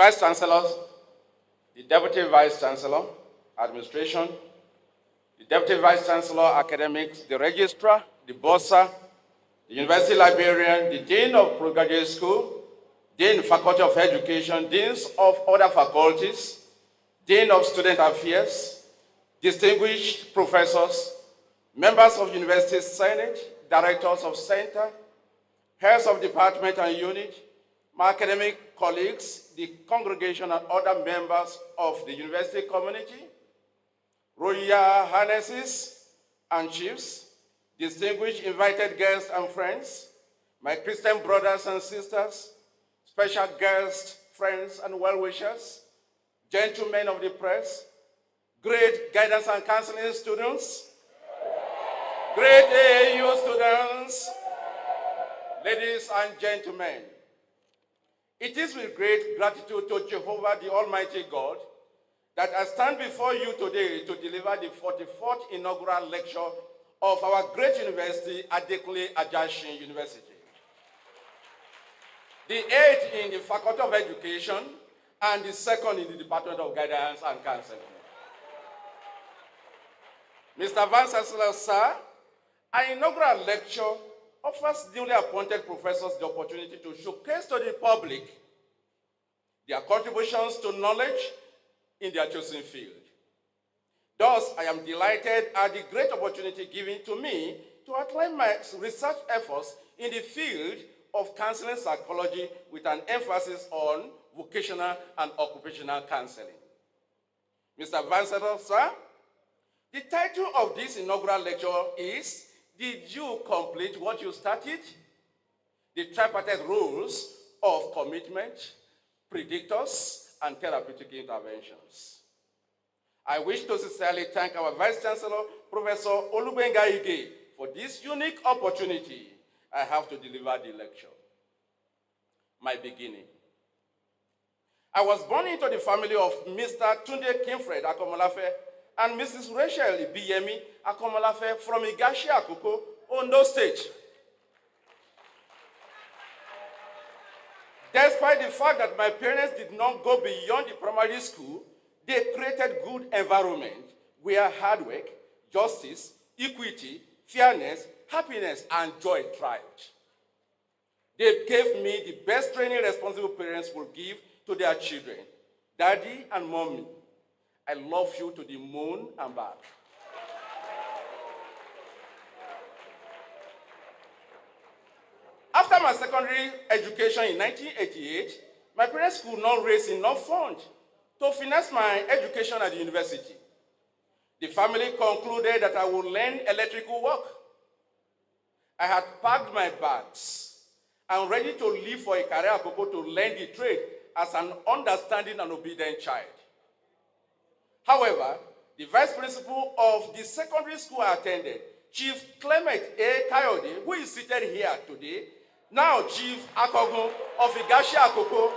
Vice Chancellor, the Deputy Vice Chancellor, Administration, the Deputy Vice Chancellor, Academics, the Registrar, the Bursar, the University Librarian, the Dean of Postgraduate School, Dean Faculty of Education, Deans of other faculties, Dean of Student Affairs, distinguished professors, members of University Senate, directors of center, heads of department and unit, my academic colleagues, the congregation and other members of the university community, royal highnesses and chiefs, distinguished invited guests and friends, my Christian brothers and sisters, special guests, friends and well-wishers, gentlemen of the press, great guidance and counseling students, great AAU students, ladies and gentlemen. It is with great gratitude to Jehovah, the Almighty God, that I stand before you today to deliver the 44th inaugural lecture of our great university, Adekunle Ajasin University. The 8th in the Faculty of Education and the 2nd in the Department of Guidance and Counseling. Mr. Vice Chancellor, sir, our inaugural lecture offers newly appointed professors the opportunity to showcase to the public their contributions to knowledge in their chosen field. Thus, I am delighted at the great opportunity given to me to outline my research efforts in the field of counseling psychology with an emphasis on vocational and occupational counseling. Mr. Vice Chancellor, sir, the title of this inaugural lecture is, Did You Complete What You Started? The Tripartite Rules of Commitment, Predictors, and Therapeutic Interventions. I wish to sincerely thank our Vice Chancellor, Professor Olubenga Ige, for this unique opportunity I have to deliver the lecture. My beginning. I was born into the family of Mr. Tunde Kimfred Komolafe and Mrs. Rachel Ibiyemi Komolafe from Igashi Akoko, Ondo State. Despite the fact that my parents did not go beyond the primary school, they created good environment where hard work, justice, equity, fairness, happiness, and joy thrived. They gave me the best training responsible parents will give to their children. Daddy and mommy, I love you to the moon and back. After my secondary education in 1988, my parents could not raise enough funds to finance my education at the university. The family concluded that I would learn electrical work. I had packed my bags and ready to leave for a career at Akoko to learn the trade as an understanding and obedient child. However, the vice principal of the secondary school I attended, Chief Clement A. Kayode, who is seated here today, now Chief Akogun of Igashi Akoko,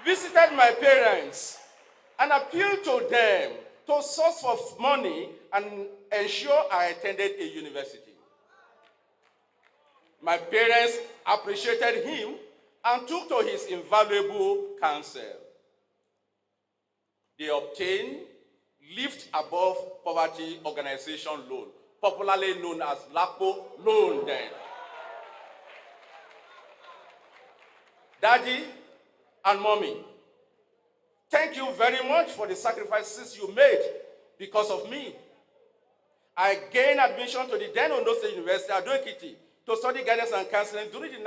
visited my parents and appealed to them to source for money and ensure I attended a university. My parents appreciated him and took to his invaluable counsel. They obtained Lift Above Poverty Organization loan, popularly known as LAPO loan then. Daddy and mommy, thank you very much for the sacrifices you made because of me. I gained admission to the then Ondo State University, Ado-Ekiti, to study guidance and counseling during the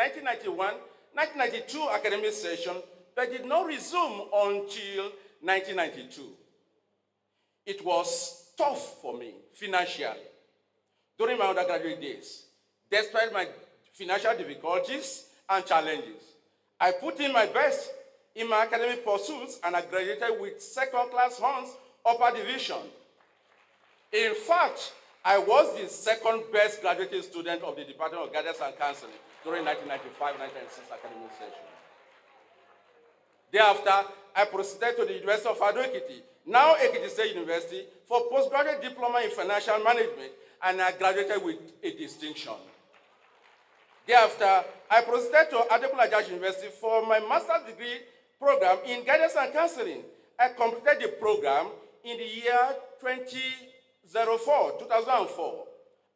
1991-1992 academic session, but did not resume until 1992. It was tough for me financially during my undergraduate days. Despite my financial difficulties and challenges, I put in my best in my academic pursuits and I graduated with second-class honors, upper division. In fact, I was the second best graduating student of the Department of Guidance and Counseling during 1995-1996 academic session. Thereafter, I proceeded to the University of Ado-Ekiti, now Ekiti State University, for postgraduate diploma in financial management, and I graduated with a distinction. Thereafter, I proceeded to Adekunle University for my master's degree program in guidance and counseling. I completed the program in the year 2004.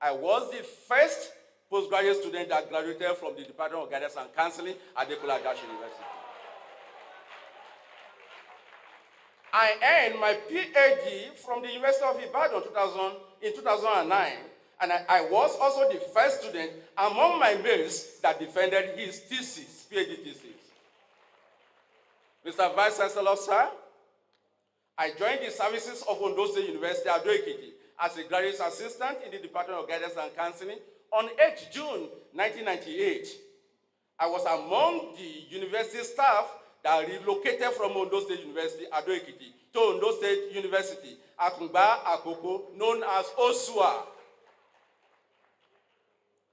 I was the first postgraduate student that graduated from the Department of Guidance and Counseling at Adekunle University. I earned my PhD from the University of Ibadan in 2009, and I was also the first student among my mates that defended his thesis, PhD thesis. Mr. Vice Chancellor, sir, I joined the services of Ondo State University, Ado-Ekiti, as a graduate assistant in the Department of Guidance and Counseling on 8 June 1998. I was among the university staff that relocated from Ondo State University, Ado-Ekiti, to Ondo State University, Akungba Akoko, known as Osua.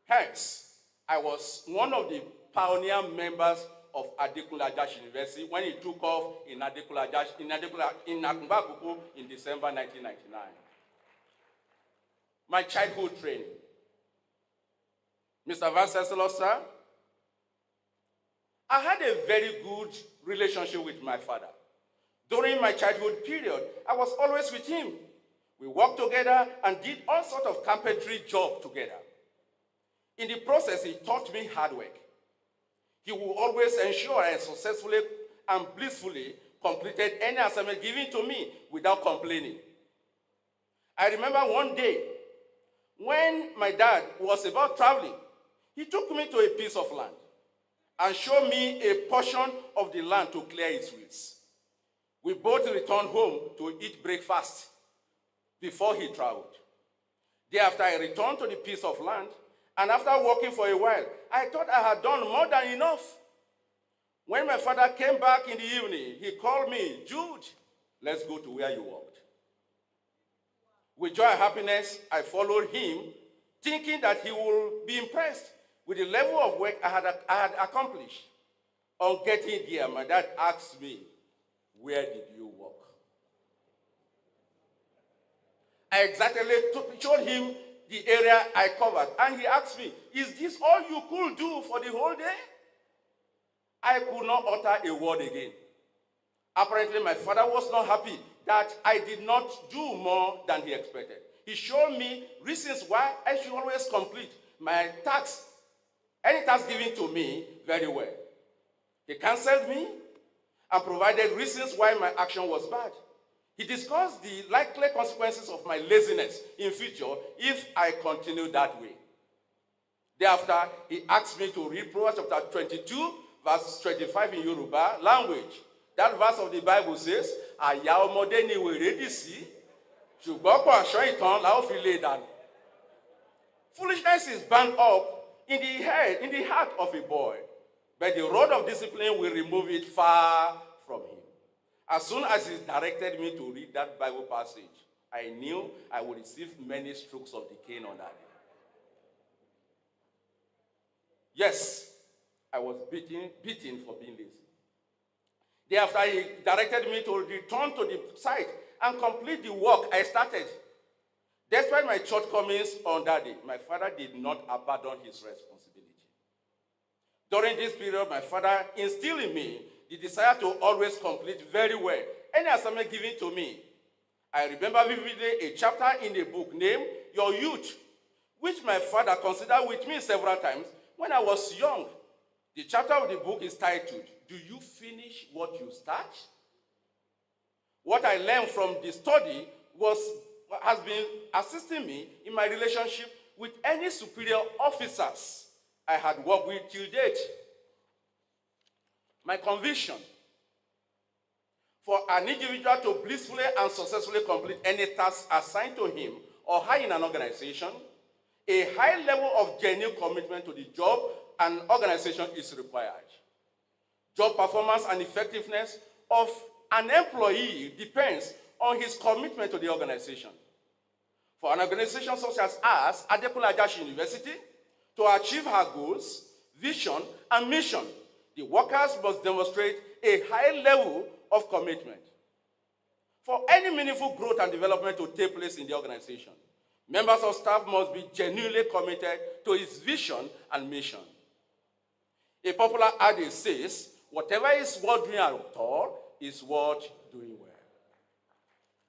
Hence, I was one of the pioneer members of Adekunle University when he took off in Akungba Akoko in December 1999. My childhood training. Mr. Vice Chancellor, sir, I had a very good relationship with my father. During my childhood period, I was always with him. We worked together and did all sorts of carpentry jobs together. In the process, he taught me hard work. He would always ensure I successfully and blissfully completed any assignment given to me without complaining. I remember one day when my dad was about traveling, he took me to a piece of land and showed me a portion of the land to clear its weeds. We both returned home to eat breakfast before he traveled. Thereafter, I returned to the piece of land, and after working for a while, I thought I had done more than enough. When my father came back in the evening, he called me, Jude, let's go to where you worked. With joy and happiness, I followed him, thinking that he would be impressed with the level of work I had accomplished. On getting there, my dad asked me, where did you work? I exactly showed him the area I covered, and he asked me, is this all you could do for the whole day? I could not utter a word again. Apparently, my father was not happy that I did not do more than he expected. He showed me reasons why I should always complete my tasks, any task given to me, very well. He counseled me and provided reasons why my action was bad. He discussed the likely consequences of my laziness in future if I continue that way. Thereafter, he asked me to read Proverbs chapter 22, verse 25 in Yoruba language. That verse of the Bible says, "Àyà ọmọdé ni wèrè dì sí, ṣùgbọ́n kò aṣọ ìtàn la ó fi lé dànù." Foolishness is bound up in the heart of a boy, but the rod of discipline will remove it far from him. As soon as he directed me to read that Bible passage, I knew I would receive many strokes of the cane on that day. Yes, I was beaten for being lazy. Thereafter, he directed me to return to the site and complete the work I started. Despite my shortcomings on that day, my father did not abandon his responsibility. During this period, my father instilled in me the desire to always complete very well any assignment given to me. I remember vividly a chapter in a book named Your Youth, which my father considered with me several times when I was young. The chapter of the book is titled, Do You Finish What You Start? What I learned from the study has been assisting me in my relationship with any superior officers I had worked with till date. My conviction for an individual to blissfully and successfully complete any task assigned to him or her in an organization, a high level of genuine commitment to the job and organization is required. Job performance and effectiveness of an employee depends on his commitment to the organization. For an organization such as ours, Adekunle University, to achieve her goals, vision, and mission, the workers must demonstrate a high level of commitment. For any meaningful growth and development to take place in the organization, members of staff must be genuinely committed to its vision and mission. A popular adage says, whatever is worth doing at all is worth doing well.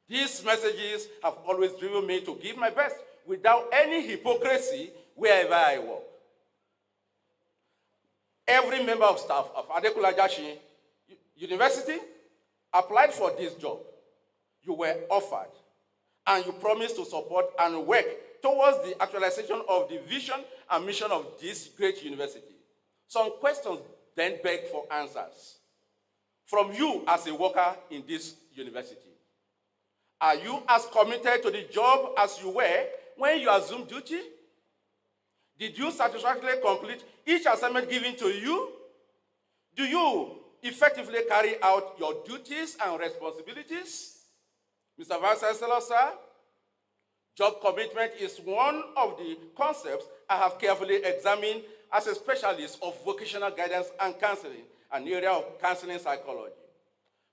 These messages have always driven me to give my best without any hypocrisy wherever I work. Every member of staff of Adekunle Ajasin University applied for this job. You were offered, and you promised to support and work towards the actualization of the vision and mission of this great university. Some questions then beg for answers from you as a worker in this university. Are you as committed to the job as you were when you assumed duty? Did you satisfactorily complete each assignment given to you? Do you effectively carry out your duties and responsibilities? Mr. Vice Chancellor, sir, job commitment is one of the concepts I have carefully examined as a specialist of vocational guidance and counseling, an area of counseling psychology.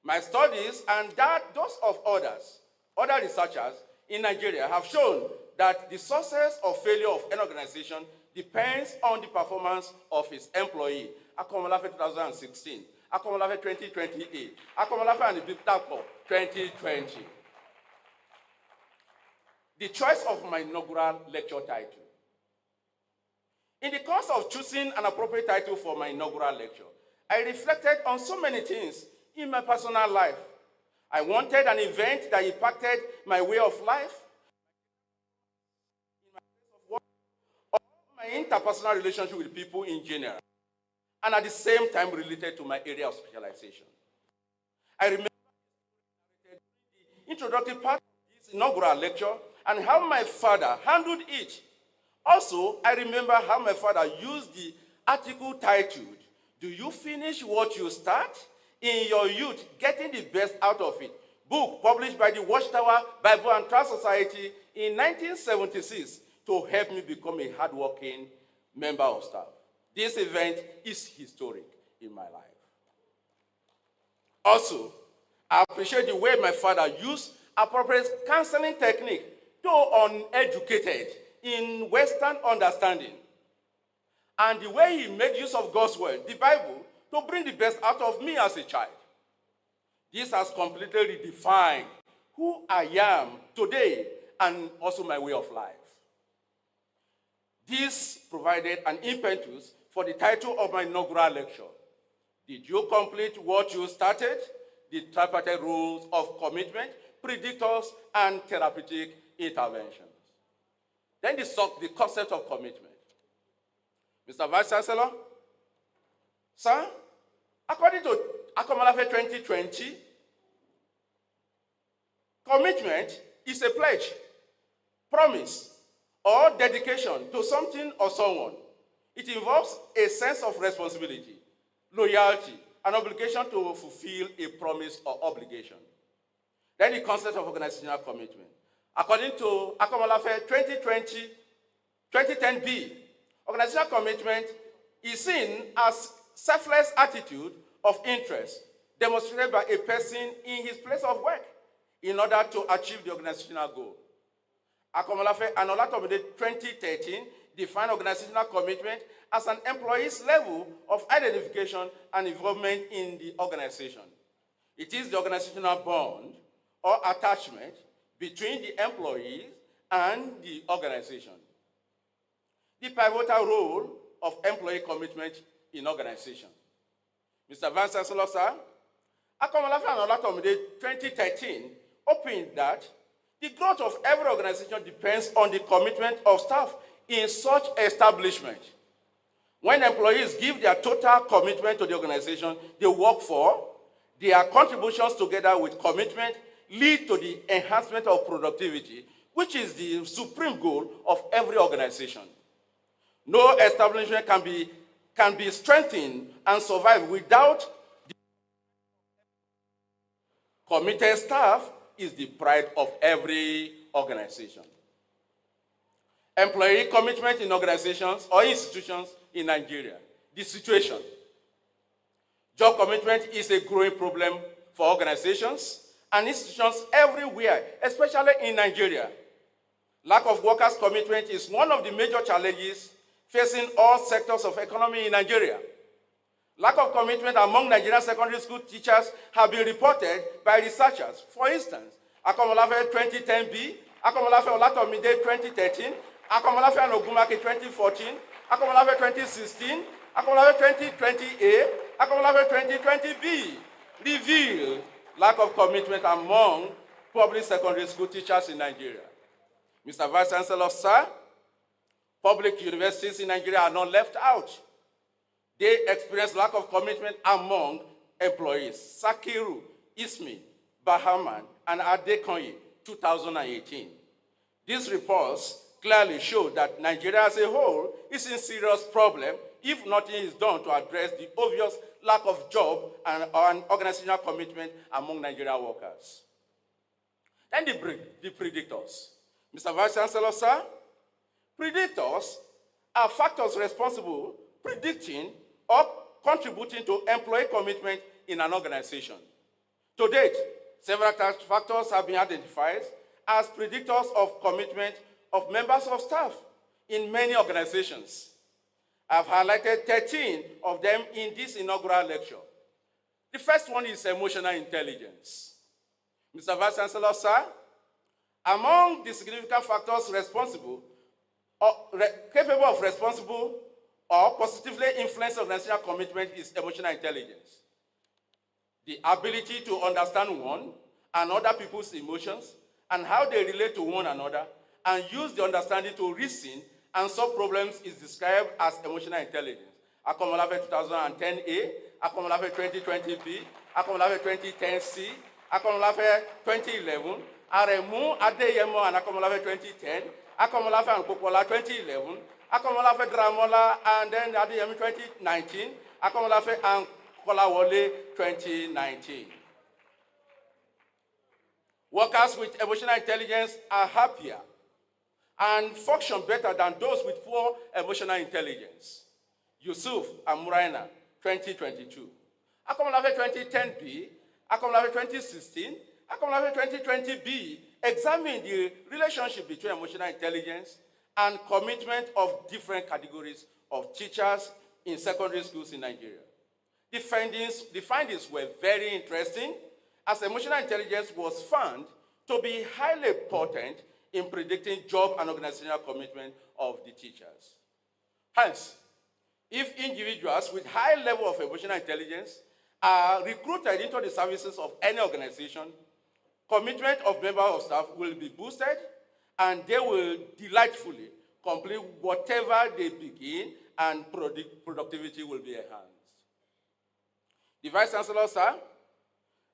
My studies and those of other researchers in Nigeria have shown that the success or failure of an organization depends on the performance of its employee. Komolafe 2016, Komolafe 2028, Komolafe and the Big Tapo 2020. The choice of my inaugural lecture title. In the course of choosing an appropriate title for my inaugural lecture, I reflected on so many things in my personal life. I wanted an event that impacted my way of life, in my place of work, or my interpersonal relationship with people in general, and at the same time related to my area of specialization. I remember the introductory part of this inaugural lecture and how my father handled it. Also, I remember how my father used the article titled, "Do You Finish What You Start?" in your youth, getting the best out of it. Book published by the Watchtower Bible and Trust Society in 1976 to help me become a hardworking member of staff. This event is historic in my life. Also, I appreciate the way my father used appropriate counseling technique, though uneducated in Western understanding, and the way he made use of God's word, the Bible, to bring the best out of me as a child. This has completely redefined who I am today and also my way of life. This provided an impetus for the title of my inaugural lecture. Did you complete what you started? The tripartite rules of commitment, predictors, and therapeutic interventions. Then the concept of commitment. Mr. Vice Chancellor, sir, according to Komolafe 2020, commitment is a pledge, promise, or dedication to something or someone. It involves a sense of responsibility, loyalty, an obligation to fulfill a promise or obligation. Then the concept of organizational commitment. According to Komolafe 2010B, organizational commitment is seen as selfless attitude of interest demonstrated by a person in his place of work in order to achieve the organizational goal. Komolafe and Olatomide 2013 define organizational commitment as an employee's level of identification and involvement in the organization. It is the organizational bond or attachment between the employees and the organization. The pivotal role of employee commitment in organization. Mr. Vice Chancellor, sir, Komolafe and Olatomide 2013 opened that the growth of every organization depends on the commitment of staff in such establishment. When employees give their total commitment to the organization they work for, their contributions together with commitment lead to the enhancement of productivity, which is the supreme goal of every organization. No establishment can be strengthened and survive without the committed staff is the pride of every organization. Employee commitment in organizations or institutions in Nigeria. The situation. Job commitment is a growing problem for organizations and institutions everywhere, especially in Nigeria. Lack of workers' commitment is one of the major challenges facing all sectors of economy in Nigeria. Lack of commitment among Nigerian secondary school teachers have been reported by researchers. For instance, Komolafe 2010B, Komolafe Olatomide 2013, Komolafe and Ogumake 2014, Komolafe 2016, Komolafe 2020A, Komolafe 2020B reveal lack of commitment among public secondary school teachers in Nigeria. Mr. Vice Chancellor, sir, public universities in Nigeria are not left out. They experience lack of commitment among employees. Sakiru, Ismi, Bahaman, and Adekonye, 2018. These reports clearly show that Nigeria as a whole is in serious problem if nothing is done to address the obvious lack of job and organizational commitment among Nigerian workers. Then the predictors. Mr. Vice Chancellor, sir, predictors are factors responsible predicting or contributing to employee commitment in an organization. To date, several factors have been identified as predictors of commitment of members of staff in many organizations. I've highlighted 13 of them in this inaugural lecture. The first one is emotional intelligence. Mr. Vice Chancellor, sir, among the significant factors responsible or capable of responsible or positively influence organizational commitment is emotional intelligence. The ability to understand one and other people's emotions and how they relate to one another and use the understanding to reason and solve problems is described as emotional intelligence. Komolafe 2010A, Komolafe 2020B, Komolafe 2010C, Komolafe 2011, Aremu, Adeyemo, and Komolafe 2010, Komolafe and Kokola 2011, Komolafe Dramola, and then Adeyemo 2019, Komolafe and Kolawole 2019. Workers with emotional intelligence are happier and function better than those with poor emotional intelligence. Yusuf and Muraina, 2022. Komolafe 2010B, Komolafe 2016, Komolafe 2020B examine the relationship between emotional intelligence and commitment of different categories of teachers in secondary schools in Nigeria. The findings were very interesting, as emotional intelligence was found to be highly potent in predicting job and organizational commitment of the teachers. Hence, if individuals with high level of emotional intelligence are recruited into the services of any organization, commitment of members of staff will be boosted and they will delightfully complete whatever they begin and productivity will be enhanced. The Vice Chancellor, sir,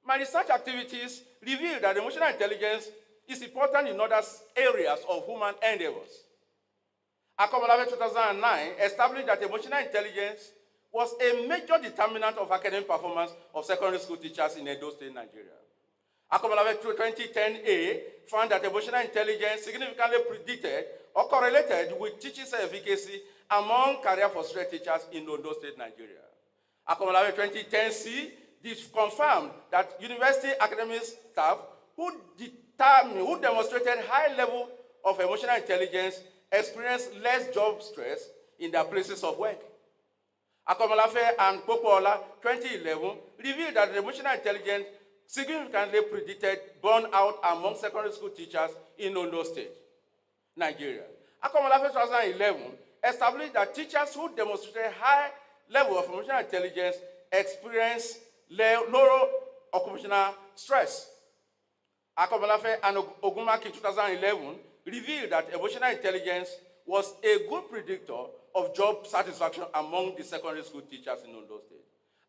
my research activities reveal that emotional intelligence is important in other areas of human endeavors. Komolafe 2009 established that emotional intelligence was a major determinant of academic performance of secondary school teachers in Edo State, Nigeria. Komolafe 2010A found that emotional intelligence significantly predicted or correlated with teaching efficacy among career-frustrated teachers in Ondo State, Nigeria. Komolafe 2010C confirmed that university academic staff who demonstrated high level of emotional intelligence experienced less job stress in their places of work. Komolafe and Popola 2011 revealed that emotional intelligence significantly predicted burnout among secondary school teachers in Ondo State, Nigeria. Komolafe 2011 established that teachers who demonstrated high level of emotional intelligence experienced lower occupational stress. Komolafe and Ogumaki 2011 revealed that emotional intelligence was a good predictor of job satisfaction among the secondary school teachers in Ondo State.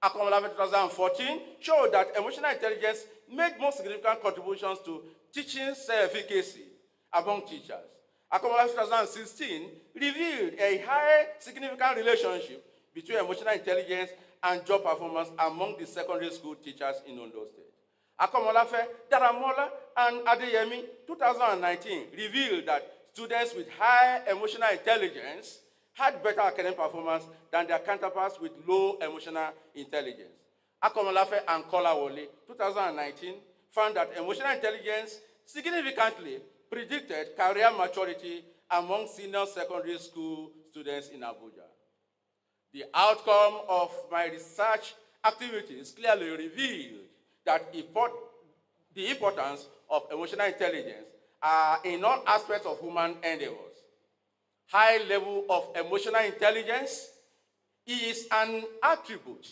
Komolafe 2014 showed that emotional intelligence made more significant contributions to teaching efficacy among teachers. Komolafe 2016 revealed a high significant relationship between emotional intelligence and job performance among the secondary school teachers in Ondo State. Komolafe, Daramola, and Adeyemi 2019 revealed that students with high emotional intelligence had better academic performance than their counterparts with low emotional intelligence. Komolafe and Kolawole 2019 found that emotional intelligence significantly predicted career maturity among senior secondary school students in Abuja. The outcome of my research activities clearly revealed that the importance of emotional intelligence in all aspects of human endeavors. High level of emotional intelligence is an attribute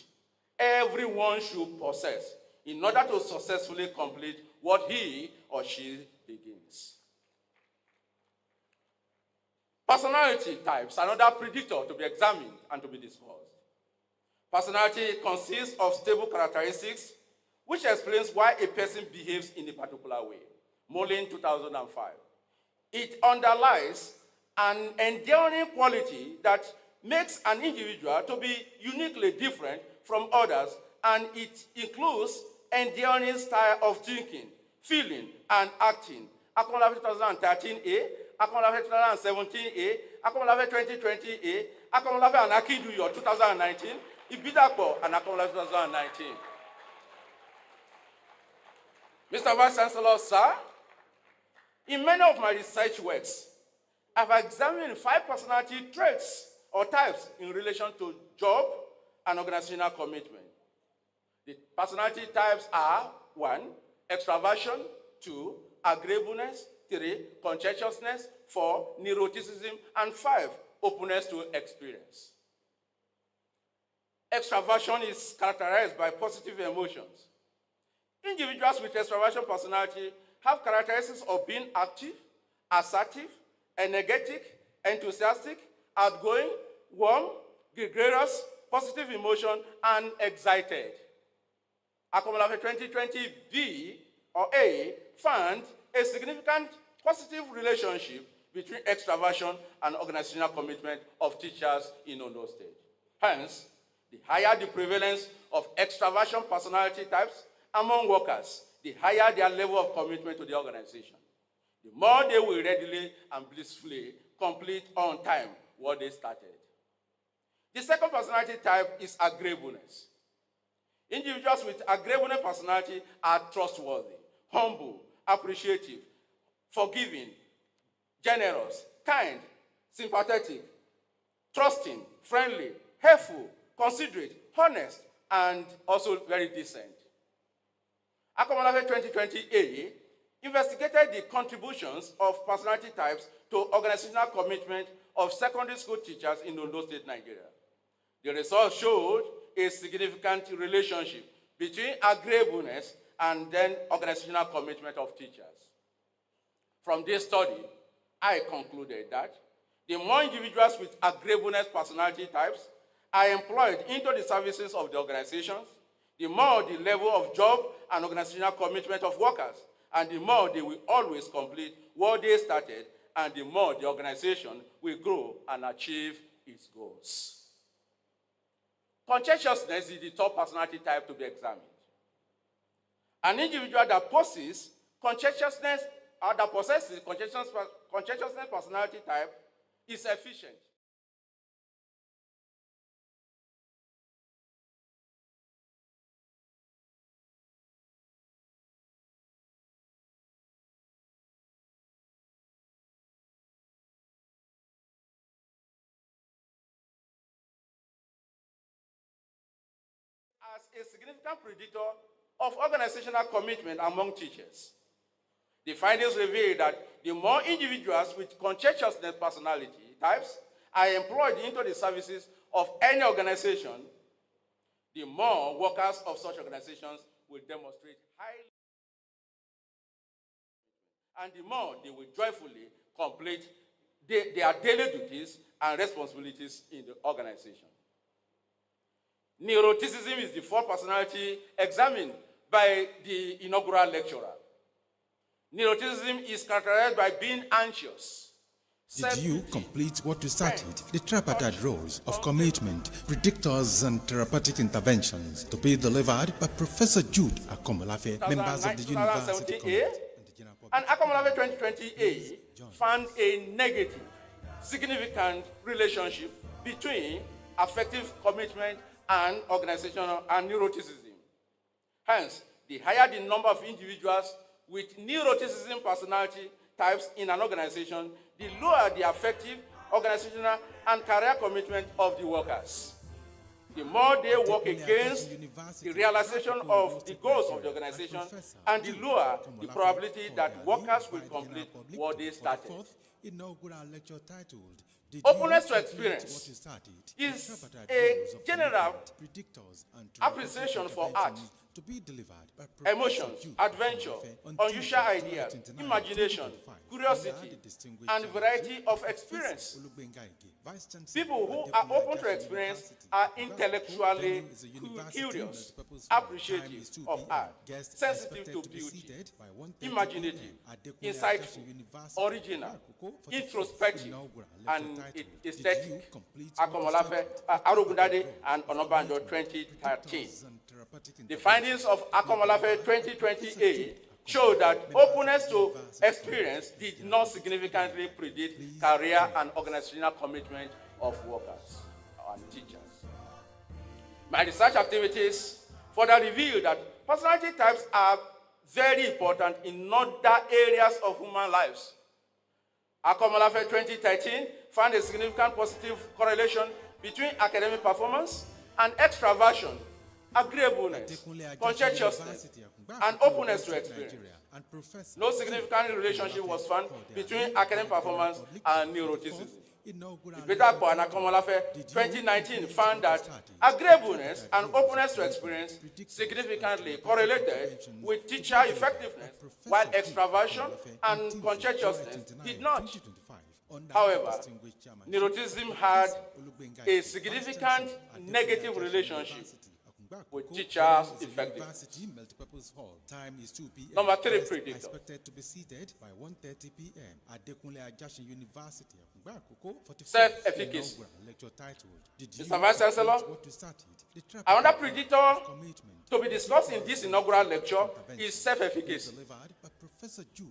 everyone should possess in order to successfully complete what he or she begins. Personality types are another predictor to be examined and to be discussed. Personality consists of stable characteristics, which explains why a person behaves in a particular way. Mullin, 2005. It underlies an enduring quality that makes an individual to be uniquely different from others, and it includes enduring style of thinking, feeling, and acting. Komolafe 2013A, Komolafe 2017A, Komolafe 2020A, Komolafe and Akinduyo 2019, Ibidapo and Komolafe 2019. Mr. Vice Chancellor, sir, in many of my research works, I've examined 5 personality traits or types in relation to job and organizational commitment. The personality types are 1, extraversion, 2, agreeableness, 3, conscientiousness, 4, neuroticism, and 5, openness to experience. Extraversion is characterized by positive emotions. Individuals with extraversion personality have characteristics of being active, assertive, energetic, enthusiastic, outgoing, warm, gregarious, positive emotion, and excited. Komolafe 2020B or A found a significant positive relationship between extraversion and organizational commitment of teachers in Ondo State. Hence, the higher the prevalence of extraversion personality types among workers, the higher their level of commitment to the organization. The more they will readily and blissfully complete on time what they started. The second personality type is agreeableness. Individuals with agreeableness personality are trustworthy, humble, appreciative, forgiving, generous, kind, sympathetic, trusting, friendly, helpful, considerate, honest, and also very decent. Komolafe 2020A investigated the contributions of personality types to organizational commitment of secondary school teachers in Ondo State, Nigeria. The results showed a significant relationship between agreeableness and then organizational commitment of teachers. From this study, I concluded that the more individuals with agreeableness personality types are employed into the services of the organizations, the more the level of job and organizational commitment of workers, and the more they will always complete what they started, and the more the organization will grow and achieve its goals. Conscientiousness is the top personality type to be examined. An individual that possesses conscientiousness personality type is efficient. As a significant predictor of organizational commitment among teachers. The findings reveal that the more individuals with conscientiousness personality types are employed into the services of any organization, the more workers of such organizations will demonstrate high, and the more they will joyfully complete their daily duties and responsibilities in the organization. Neuroticism is the fourth personality examined by the inaugural lecturer. Neuroticism is characterized by being anxious. Did you complete what you started? The tripartite roles of commitment, predictors, and therapeutic interventions to be delivered by Professor Jude Komolafe, members of the University Committee. And Komolafe 2020A found a negative, significant relationship between affective commitment and organizational and neuroticism. Hence, the higher the number of individuals with neuroticism personality types in an organization, the lower the affective, organizational, and career commitment of the workers. the more they work against the realization of the goals of the organization, and the lower the probability that workers will complete what they started. Inaugural lecture titled Openness to experience is a general appreciation for art, to be delivered by emotions, adventure, unusual ideas, imagination, curiosity, and variety of experience. People who are open to experience are intellectually curious, appreciative of art, sensitive to beauty, imaginative, insightful, original, introspective, and aesthetic. Komolafe, Arugundade, and Onobanjo 2013. The findings of Komolafe 2028 show that openness to experience did not significantly predict career and organizational commitment of workers and teachers. My research activities further reveal that personality types are very important in other areas of human lives. Komolafe 2013 found a significant positive correlation between academic performance and extraversion, agreeableness, conscientiousness, and openness to experience. No significant relationship was found between academic performance and neuroticism. The paper for Komolafe 2019 found that agreeableness and openness to experience significantly correlated with teacher effectiveness, while extraversion and conscientiousness did not. However, neuroticism had a significant negative relationship with teachers' effectiveness. Number 3 predictor. Expected to be seated by 1:30 p.m. at Dekunle Ajashin University. Self-efficacy. Mr. Vice Chancellor, another predictor to be discussed in this inaugural lecture is self-efficacy.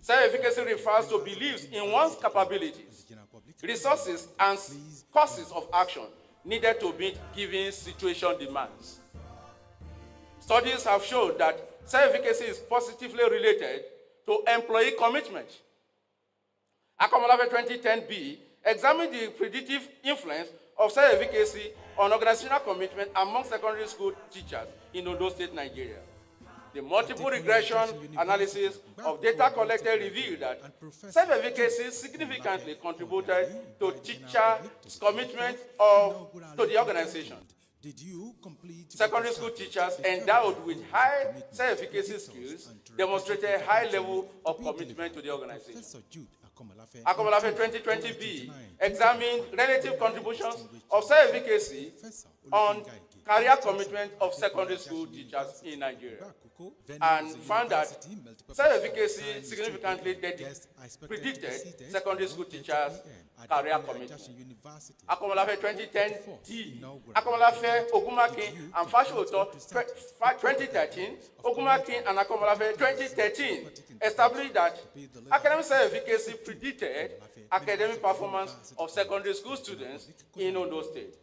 Self-efficacy refers to beliefs in one's capabilities, resources, and courses of action needed to meet given situation demands. Studies have shown that self-efficacy is positively related to employee commitment. Komolafe 2010b examined the predictive influence of self-efficacy on organizational commitment among secondary school teachers in Ondo State, Nigeria. The multiple regression analysis of data collected revealed that self-efficacy significantly contributed to teachers' commitment to the organization. Secondary school teachers endowed with high self-efficacy skills demonstrated a high level of commitment to the organization. Komolafe 2020b examined relative contributions of self-efficacy on career commitment of secondary school teachers in Nigeria, and found that self-efficacy significantly predicted secondary school teachers' career commitment. Komolafe 2010D, Komolafe, Ogumakin, and Fashoto 2013, Ogumakin and Komolafe 2013 established that academic self-efficacy predicted academic performance of secondary school students in Ondo State.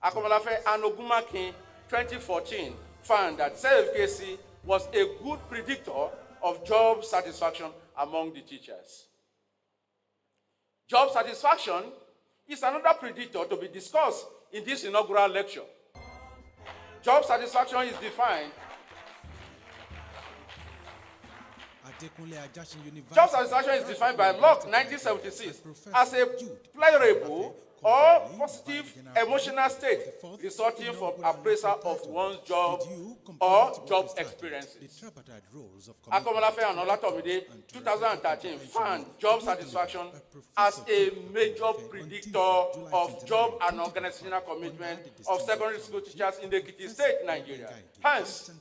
Komolafe and Ogumakin 2014 found that self-efficacy was a good predictor of job satisfaction among the teachers. Job satisfaction is another predictor to be discussed in this inaugural lecture. Job satisfaction is defined. Job satisfaction is defined by Locke 1976 as a pleasurable or positive emotional state resulting from appraisal of one's job or job experiences. Komolafe and Olatomide 2013 found job satisfaction as a major predictor of job and organizational commitment of secondary school teachers in the Ekiti State, Nigeria. Hence,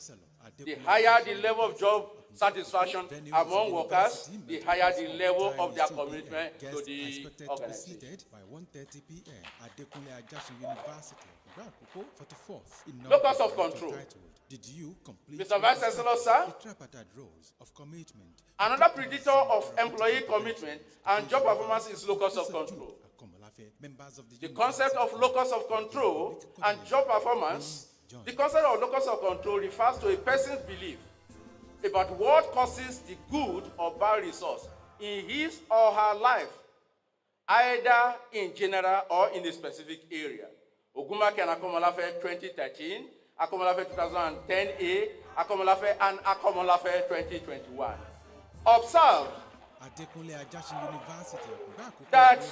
the higher the level of job satisfaction among workers, the higher the level of their commitment to the organization. Locus of control. Mr. Vice Chancellor, sir, another predictor of employee commitment and job performance is locus of control. The concept of locus of control and job performance, the concept of locus of control refers to a person's belief about what causes the good or bad results in his or her life, either in general or in a specific area. Ogumaki and Komolafe 2013, Komolafe 2010A, Komolafe and Komolafe 2021. Observe that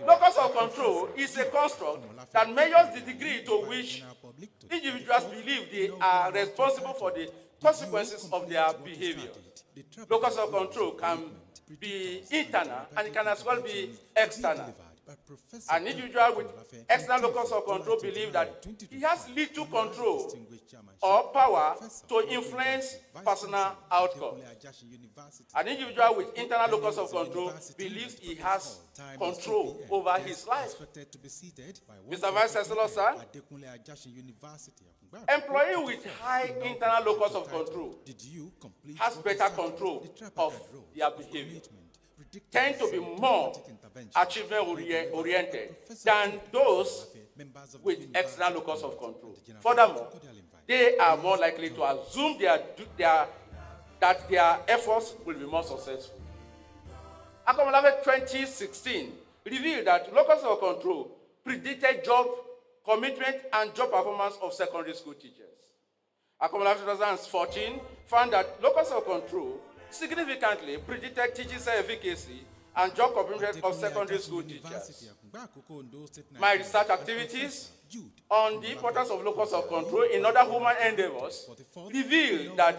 locus of control is a construct that measures the degree to which individuals believe they are responsible for the consequences of their behavior. Locus of control can be internal and it can as well be external. An individual with external locus of control believes that he has little control or power to influence personal outcomes. An individual with internal locus of control believes he has control over his life. Mr. Vice Chancellor, sir, employee with high internal locus of control has better control of their behavior, tend to be more achievement-oriented than those with external locus of control. Furthermore, they are more likely to assume that their efforts will be more successful. Komolafe 2016 revealed that locus of control predicted job commitment and job performance of secondary school teachers. Komolafe 2014 found that locus of control significantly predicted teaching efficacy and job commitment of secondary school teachers. My research activities on the importance of locus of control in other human endeavors revealed that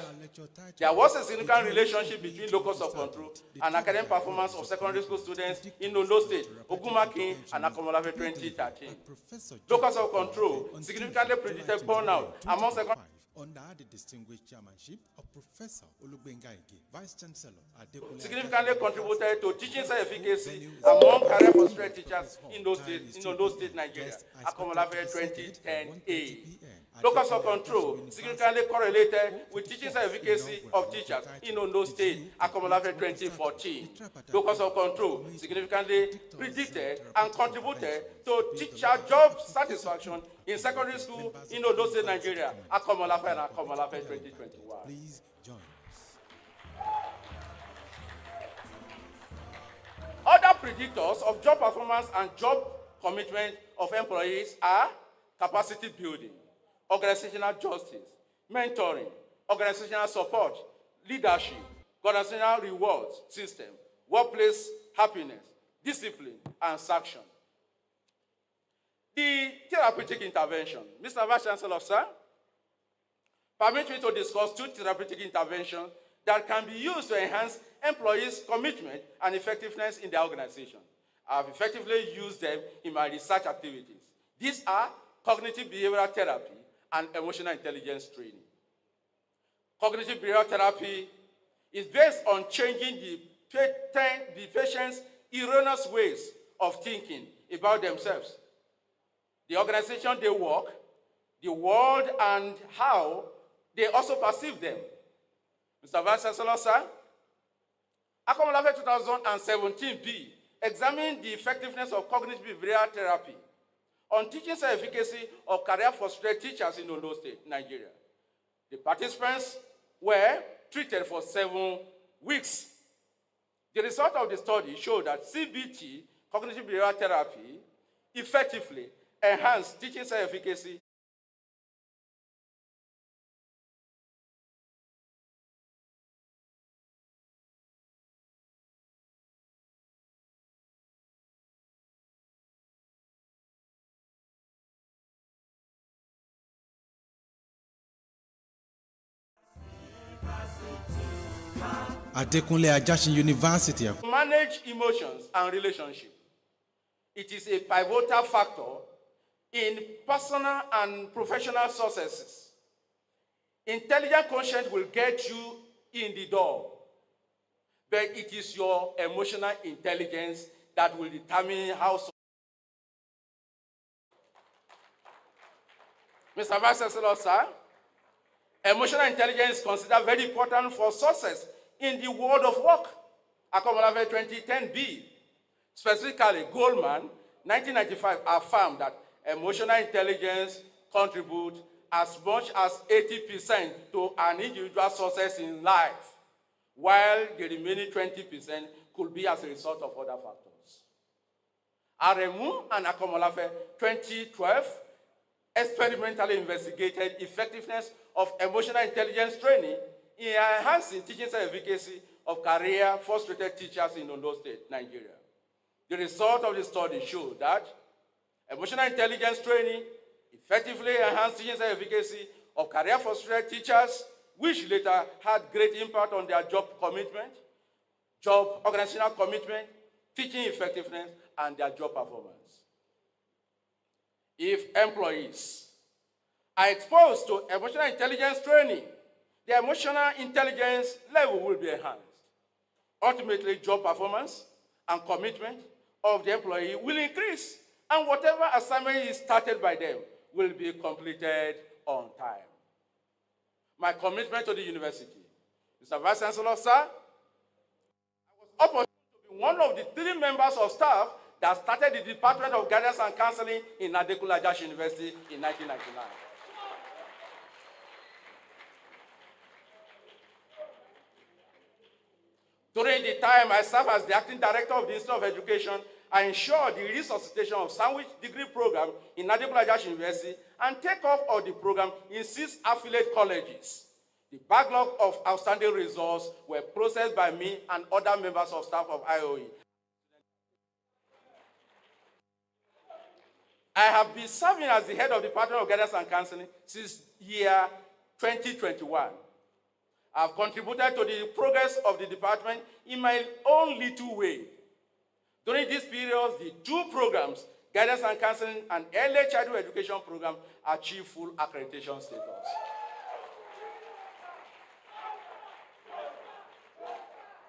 there was a significant relationship between locus of control and academic performance of secondary school students in Ondo State, Ogumaki, and Komolafe 2013. Locus of control significantly predicted burnout among secondary under the distinguished chairmanship of Professor Olugbenga Ige, Vice Chancellor Adekunle, significantly contributed to teaching efficacy among career frustrated teachers in those states, Nigeria, Komolafe 2010A. Locus of control significantly correlated with teaching efficacy of teachers in Ondo State, Komolafe 2014. Locus of control significantly predicted and contributed to teacher job satisfaction in secondary school in Ondo State, Nigeria, Komolafe and Komolafe 2021. Please join us. Other predictors of job performance and job commitment of employees are capacity building, organizational justice, mentoring, organizational support, leadership, organizational rewards system, workplace happiness, discipline, and sanction. The therapeutic intervention. Mr. Vice Chancellor, sir, permit me to discuss two therapeutic interventions that can be used to enhance employees' commitment and effectiveness in their organization. I have effectively used them in my research activities. These are cognitive behavioral therapy and emotional intelligence training. Cognitive behavioral therapy is based on changing the patient's erroneous ways of thinking about themselves, the organization they work, the world, and how they also perceive them. Mr. Vice Chancellor, sir, Komolafe 2017B examined the effectiveness of cognitive behavioral therapy on teaching efficacy of career frustrated teachers in Ondo State, Nigeria. The participants were treated for 7 weeks. The result of the study showed that CBT, cognitive behavioral therapy, effectively enhanced teaching efficacy Adekunle Ajashin University. manage emotions and relationships. It is a pivotal factor in personal and professional successes. Intelligent quotient will get you in the door, but it is your emotional intelligence that will determine how. Mr. Vice Chancellor, sir, emotional intelligence is considered very important for success in the world of work. Komolafe 2010B. Specifically, Goldman, 1995, affirmed that emotional intelligence contributes as much as 80% to an individual's success in life, while the remaining 20% could be as a result of other factors. Aremu and Komolafe 2012 experimentally investigated effectiveness of emotional intelligence training in enhancing teaching efficacy of career frustrated teachers in Ondo State, Nigeria. The result of the study showed that emotional intelligence training effectively enhanced teaching efficacy of career frustrated teachers, which later had great impact on their job commitment, job organizational commitment, teaching effectiveness, and their job performance. If employees are exposed to emotional intelligence training, their emotional intelligence level will be enhanced. Ultimately, job performance and commitment of the employee will increase, and whatever assignment is started by them will be completed on time. My commitment to the university. Mr. Vice Chancellor, sir, I was opportune to be one of the 3 members of staff that started the Department of Guidance and Counseling in Adekunle Ajayi University in 1999. During the time I served as the acting director of the Institute of Education, I ensured the resuscitation of sandwich degree program in Adekunle Ajayi University and take-off of the program in 6 affiliate colleges. The backlog of outstanding results were processed by me and other members of staff of IOE. I have been serving as the head of the Department of Guidance and Counseling since year 2021. I have contributed to the progress of the department in my own little way. During this period, the 2 programs, Guidance and Counseling and Early Childhood Education Program, achieved full accreditation status.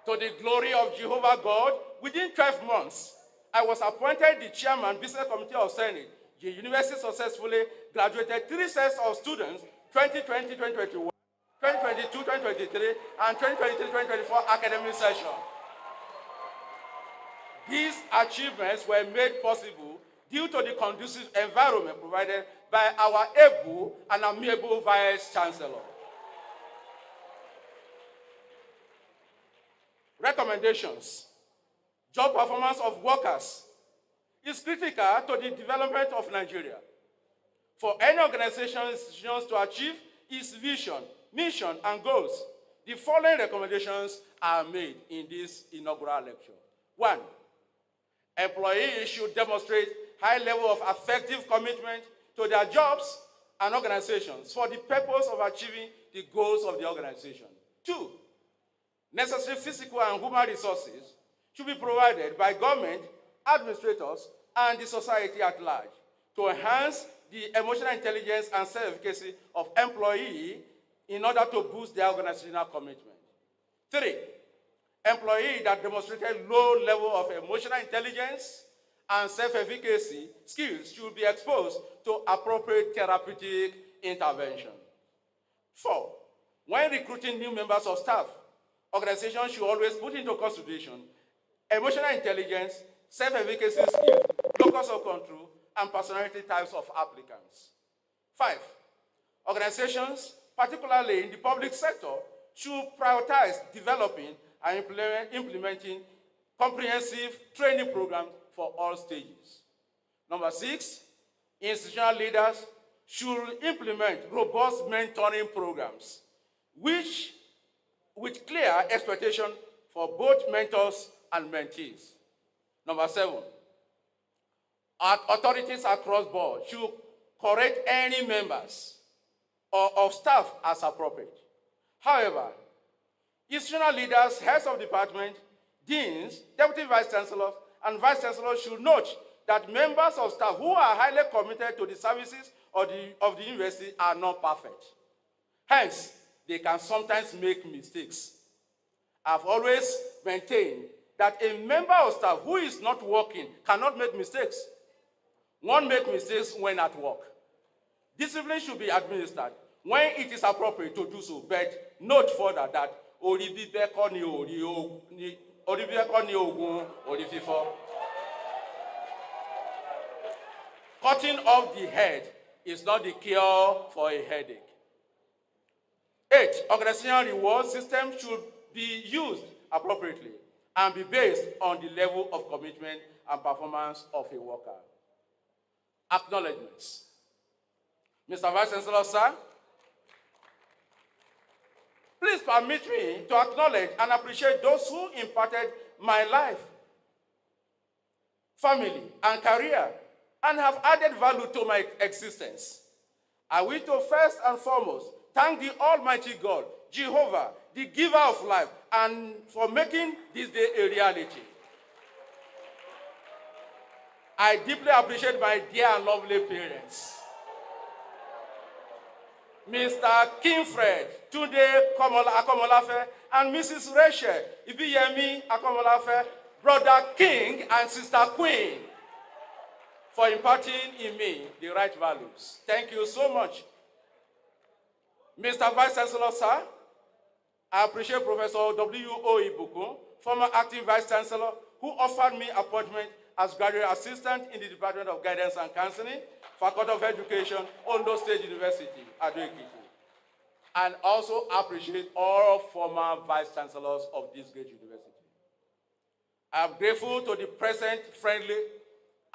To the glory of Jehovah God, within 12 months, I was appointed the chairman, Business Committee of Senate. The university successfully graduated 3 sets of students, 2020, 2021, 2022, 2023, and 2023-2024 academic session. These achievements were made possible due to the conducive environment provided by our able and amiable Vice Chancellor. Recommendations. Job performance of workers is critical to the development of Nigeria. For any organization and institutions to achieve its vision, mission, and goals, the following recommendations are made in this inaugural lecture. 1, employees should demonstrate high level of effective commitment to their jobs and organizations for the purpose of achieving the goals of the organization. 2, necessary physical and human resources should be provided by government, administrators, and the society at large to enhance the emotional intelligence and self-efficacy of employees in order to boost their organizational commitment. 3, employees that demonstrated low level of emotional intelligence and self-efficacy skills should be exposed to appropriate therapeutic intervention. 4, when recruiting new members of staff, organizations should always put into consideration emotional intelligence, self-efficacy skills, locus of control, and personality types of applicants. 5, organizations, particularly in the public sector, should prioritize developing and implementing comprehensive training programs for all stages. Number 6, institutional leaders should implement robust mentoring programs, with clear expectation for both mentors and mentees. Number 7, authorities across board should correct any members or of staff as appropriate. However, institutional leaders, heads of department, deans, deputy vice chancellors, and vice chancellors should note that members of staff who are highly committed to the services of the university are not perfect. Hence, they can sometimes make mistakes. I've always maintained that a member of staff who is not working cannot make mistakes. One makes mistakes when at work. Discipline should be administered when it is appropriate to do so, but note further that cutting off the head is not the cure for a headache. 8, organizational reward system should be used appropriately and be based on the level of commitment and performance of a worker. Acknowledgements. Mr. Vice Chancellor, sir, please permit me to acknowledge and appreciate those who imparted my life, family, and career, and have added value to my existence. I wish to first and foremost thank the Almighty God, Jehovah, the giver of life, and for making this day a reality. I deeply appreciate my dear and lovely parents. Mr. Kinfred, Tunde Komolafe, and Mrs. Rachel Ibiyemi Komolafe, Brother King and Sister Queen, for imparting in me the right values. Thank you so much. Mr. Vice Chancellor, sir, I appreciate Professor W.O. Ibukun, former acting Vice Chancellor, who offered me appointment as graduate assistant in the Department of Guidance and Counseling, Faculty of Education, Ondo State University, Ado-Ekiti. And also appreciate all former Vice Chancellors of this great university. I am grateful to the present friendly,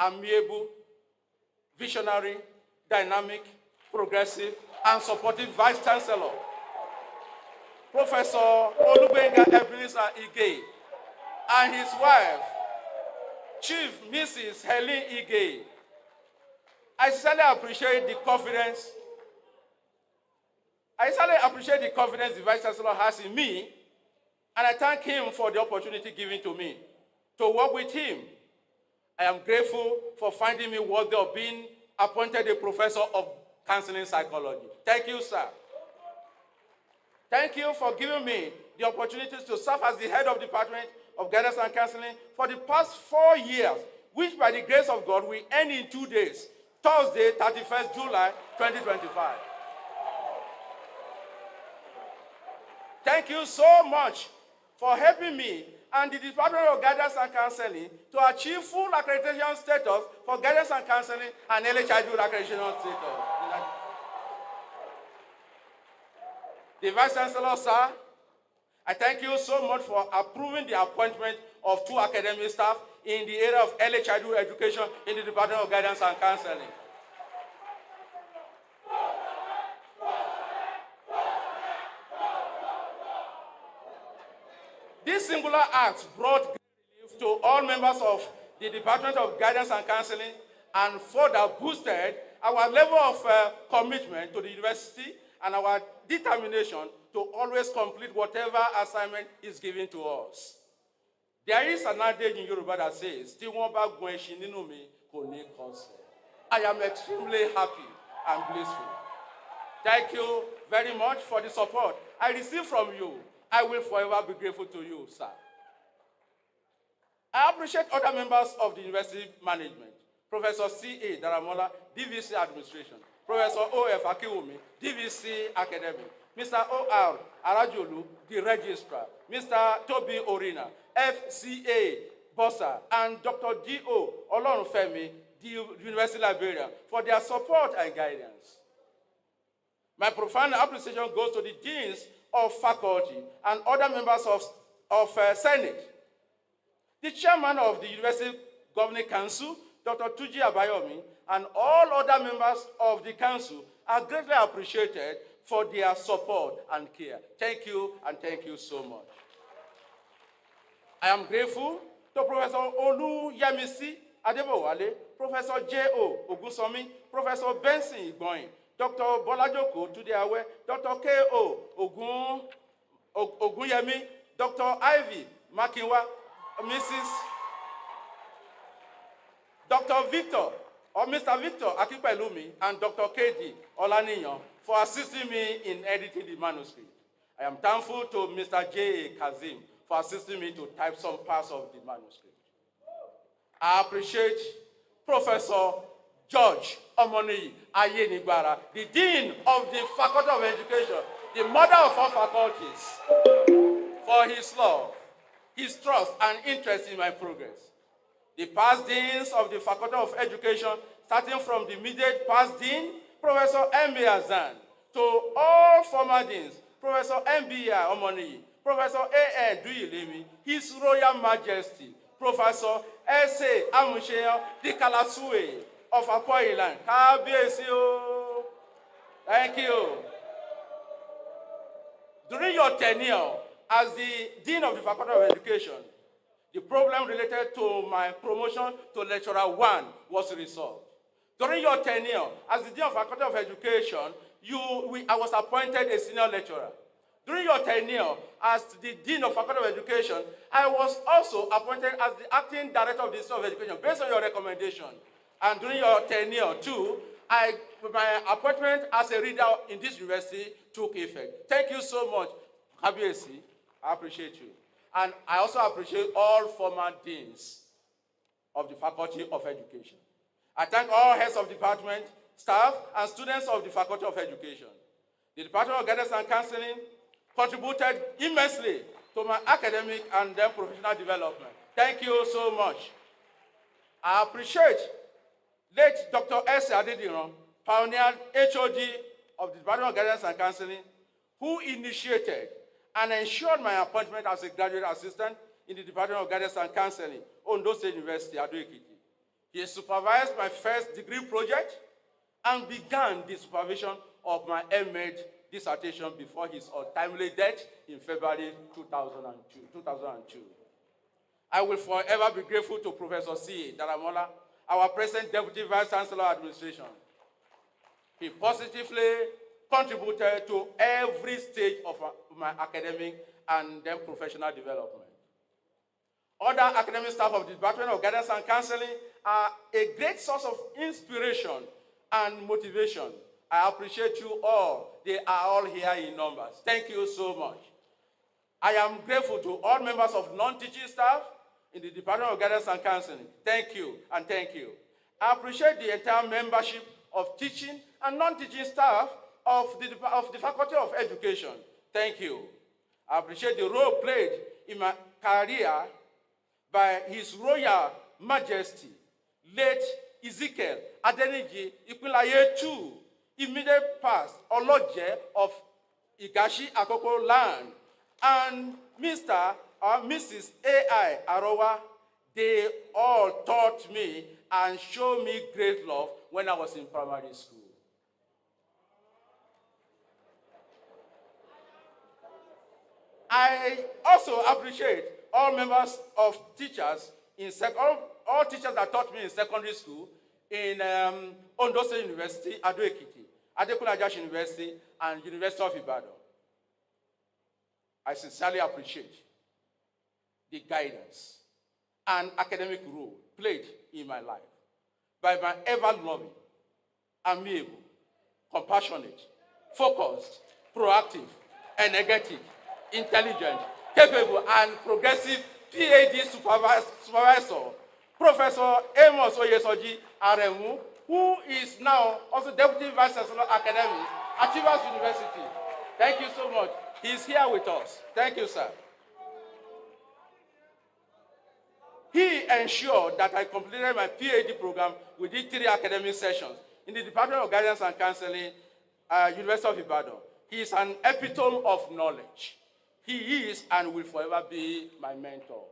amiable, visionary, dynamic, progressive, and supportive Vice Chancellor, Professor Olubenga Ebenezer Ige, and his wife, Chief Mrs. Helen Ige. I sincerely appreciate the confidence. The Vice Chancellor has in me, and I thank him for the opportunity given to me to work with him. I am grateful for finding me worthy of being appointed a professor of counseling psychology. Thank you, sir. Thank you for giving me the opportunity to serve as the head of the Department of Guidance and Counseling for the past 4 years, which by the grace of God we end in 2 days, Thursday, 31st July, 2025. Thank you so much for helping me and the Department of Guidance and Counseling to achieve full accreditation status for guidance and counseling and early childhood accreditation status. The Vice Chancellor, sir, I thank you so much for approving the appointment of 2 academic staff in the area of early childhood education in the Department of Guidance and Counseling. This singular act brought great relief to all members of the Department of Guidance and Counseling and further boosted our level of commitment to the university and our determination to always complete whatever assignment is given to us. There is an adage in Yoruba that says, I am extremely happy and blissful. Thank you very much for the support I receive from you. I will forever be grateful to you, sir. I appreciate other members of the university management, Professor C.A. Daramola, DVC Administration, Professor O.F. Akiwumi, DVC Academic, Mr. O.R. Arajolu, the Registrar, Mr. Toby Orina, FCA Bossa, and Dr. D.O. Olorunfemi, the University Librarian, for their support and guidance. My profound appreciation goes to the deans of faculty and other members of Senate. The chairman of the University Governing Council, Dr. Tuji Abayomi, and all other members of the council are greatly appreciated for their support and care. Thank you, and thank you so much. I am grateful to Professor Olu Yemisi Adebowale, Professor J.O. Ogunsomi, Professor Benson Igboyin, Dr. Bolajoko Tudeawe, Dr. K.O. Ogunyemi, Dr. Ivy Makinwa, Dr. Victor, or Mr. Victor Akipelumi, and Dr. K.D. Olaniyan for assisting me in editing the manuscript. I am thankful to Mr. J.A. Kazim for assisting me to type some parts of the manuscript. I appreciate Professor George Omoni Ayenigbara, the Dean of the Faculty of Education, the mother of all faculties, for his love, his trust, and interest in my progress. The past deans of the Faculty of Education, starting from the immediate past dean, Professor M.B. Azan, to all former deans, Professor M.B. Omoni, Professor A.N. Duyilemi, His Royal Majesty, Professor S.A. Amusheyan, the Kalasue of Apoilan, Kabiesio, Thank you. During your tenure as the Dean of the Faculty of Education, the problem related to my promotion to Lecturer 1 was resolved. During your tenure as the Dean of the Faculty of Education, I was appointed a senior lecturer. During your tenure as the Dean of Faculty of Education, I was also appointed as the Acting Director of the Institute of Education based on your recommendation. And during your tenure too, my appointment as a reader in this university took effect. Thank you so much, Kabiesi. I appreciate you. And I also appreciate all former deans of the Faculty of Education. I thank all heads of department, staff, and students of the Faculty of Education. The Department of Guidance and Counseling contributed immensely to my academic and then professional development. Thank you so much. I appreciate late Dr. S. Adediran, pioneer HOD of the Department of Guidance and Counseling, who initiated and ensured my appointment as a graduate assistant in the Department of Guidance and Counseling, Ondo State University, Ado-Ekiti. He supervised my first degree project and began the supervision of my M.Ed dissertation before his untimely death in February 2002. I will forever be grateful to Professor C. Daramola, our present Deputy Vice Chancellor Administration. He positively contributed to every stage of my academic and then professional development. Other academic staff of the Department of Guidance and Counseling are a great source of inspiration and motivation. I appreciate you all. They are all here in numbers. Thank you so much. I am grateful to all members of non-teaching staff in the Department of Guidance and Counseling. Thank you and thank you. I appreciate the entire membership of teaching and non-teaching staff of the Faculty of Education. Thank you. I appreciate the role played in my career by His Royal Majesty, late Ezekiel Adeniji Ipilaye II, immediate past Oloje of Igashi Akoko land, and Mr. or Mrs. A.I. Aaua. They all taught me and showed me great love when I was in primary school. I also appreciate all members of teachers all teachers that taught me in secondary school in Ondo State University, Ado-Ekiti, Adekunle Ajayi University, and University of Ibadan. I sincerely appreciate the guidance and academic role played in my life by my ever-loving, amiable, compassionate, focused, proactive, energetic, intelligent, capable, and progressive PhD supervisor, Professor Amos Oyesoji Aremu, who is now also Deputy Vice Chancellor Academics at Achievers University. Thank you so much. He's here with us. Thank you, sir. He ensured that I completed my PhD program within 3 academic sessions in the Department of Guidance and Counseling, University of Ibadan. He is an epitome of knowledge. He is and will forever be my mentor.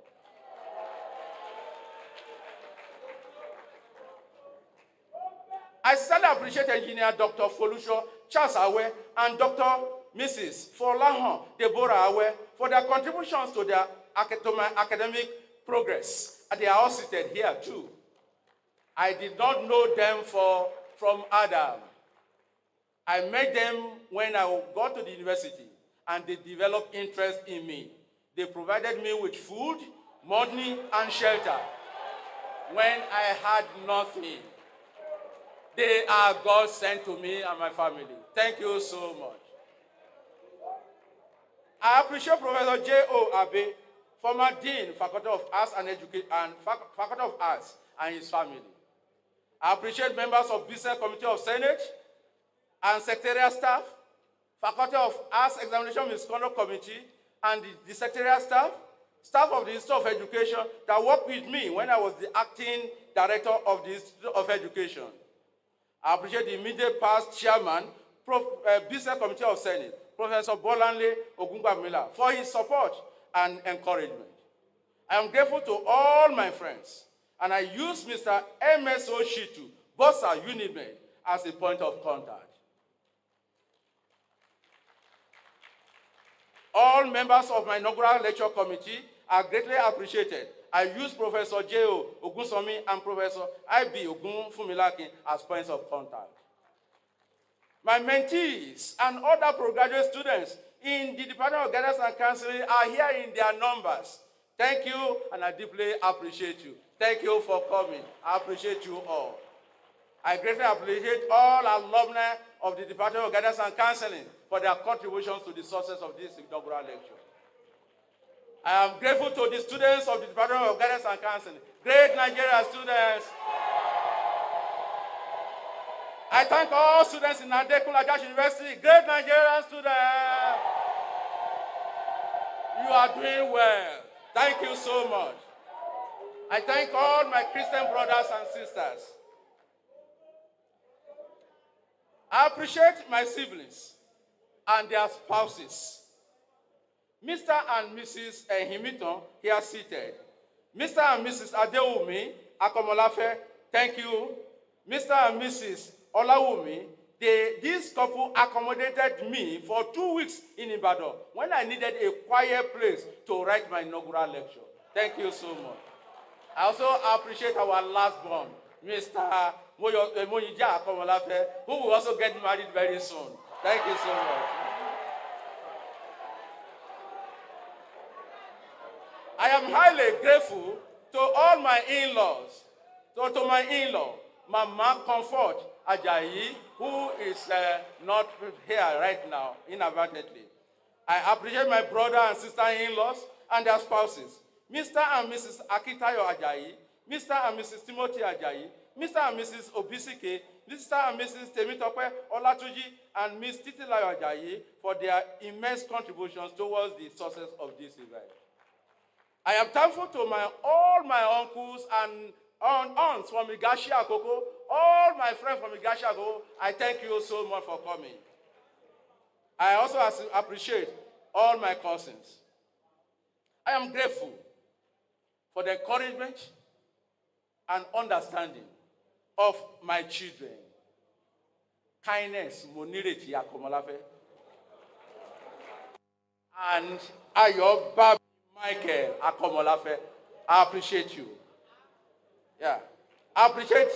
I sincerely appreciate Engineer Dr. Folusho Charles Awe and Dr. Mrs. Folahan Deborah Awe for their contributions to my academic progress. And they are all seated here too. I did not know them from Adam. I met them when I got to the university, and they developed interest in me. They provided me with food, money, and shelter when I had nothing. They are God sent to me and my family. Thank you so much. I appreciate Professor J.O. Abe, former Dean, Faculty of Arts and Education, and Faculty of Arts, and his family. I appreciate members of Business Committee of Senate and Secretariat staff, Faculty of Arts Examination Misconduct Committee, and the Secretariat staff of the Institute of Education that worked with me when I was the acting director of the Institute of Education. I appreciate the immediate past chairman, Business Committee of Senate, Professor Bolanle Ogungbamila, for his support and encouragement. I am grateful to all my friends, and I use Mr. M.S.O. Shitu, Bossa Unimed, as a point of contact. All members of my inaugural lecture committee are greatly appreciated. I use Professor J.O. Ogunsomi and Professor I.B. Ogunfunmilakin as points of contact. My mentees and other postgraduate students in the Department of Guidance and Counseling are here in their numbers. Thank you, and I deeply appreciate you. Thank you for coming. I appreciate you all. I greatly appreciate all alumni of the Department of Guidance and Counseling for their contributions to the success of this inaugural lecture. I am grateful to the students of the Department of Guidance and Counseling, great Nigerian students. I thank all students in Adekunle University, great Nigerian students. You are doing well. Thank you so much. I thank all my Christian brothers and sisters. I appreciate my siblings and their spouses. Mr. and Mrs. Himiton, here seated. Mr. and Mrs. Adewumi Komolafe, thank you. Mr. and Mrs. Olawumi, this couple accommodated me for 2 weeks in Ibadan when I needed a quiet place to write my inaugural lecture. Thank you so much. I also appreciate our last born, Mr. Moyosola Komolafe, who will also get married very soon. Thank you so much. I am highly grateful to all my in-laws, to my in-law, Mama Comfort Ajayi, who is not here right now, inadvertently. I appreciate my brother and sister-in-laws and their spouses, Mr. and Mrs. Akitayo Ajayi, Mr. and Mrs. Timothy Ajayi, Mr. and Mrs. Obisike, Mr. and Mrs. Temitope Olatuji, and Ms. Titilayo Ajayi for their immense contributions towards the success of this event. I am thankful to all my uncles and aunts from Igashi Akoko, all my friends from Igashi Akoko. I thank you so much for coming. I also appreciate all my cousins. I am grateful for the encouragement and understanding of my children. Kindness, Monireti Komolafe, and Ayo Babi Michael Komolafe. I appreciate you. Yeah. I appreciate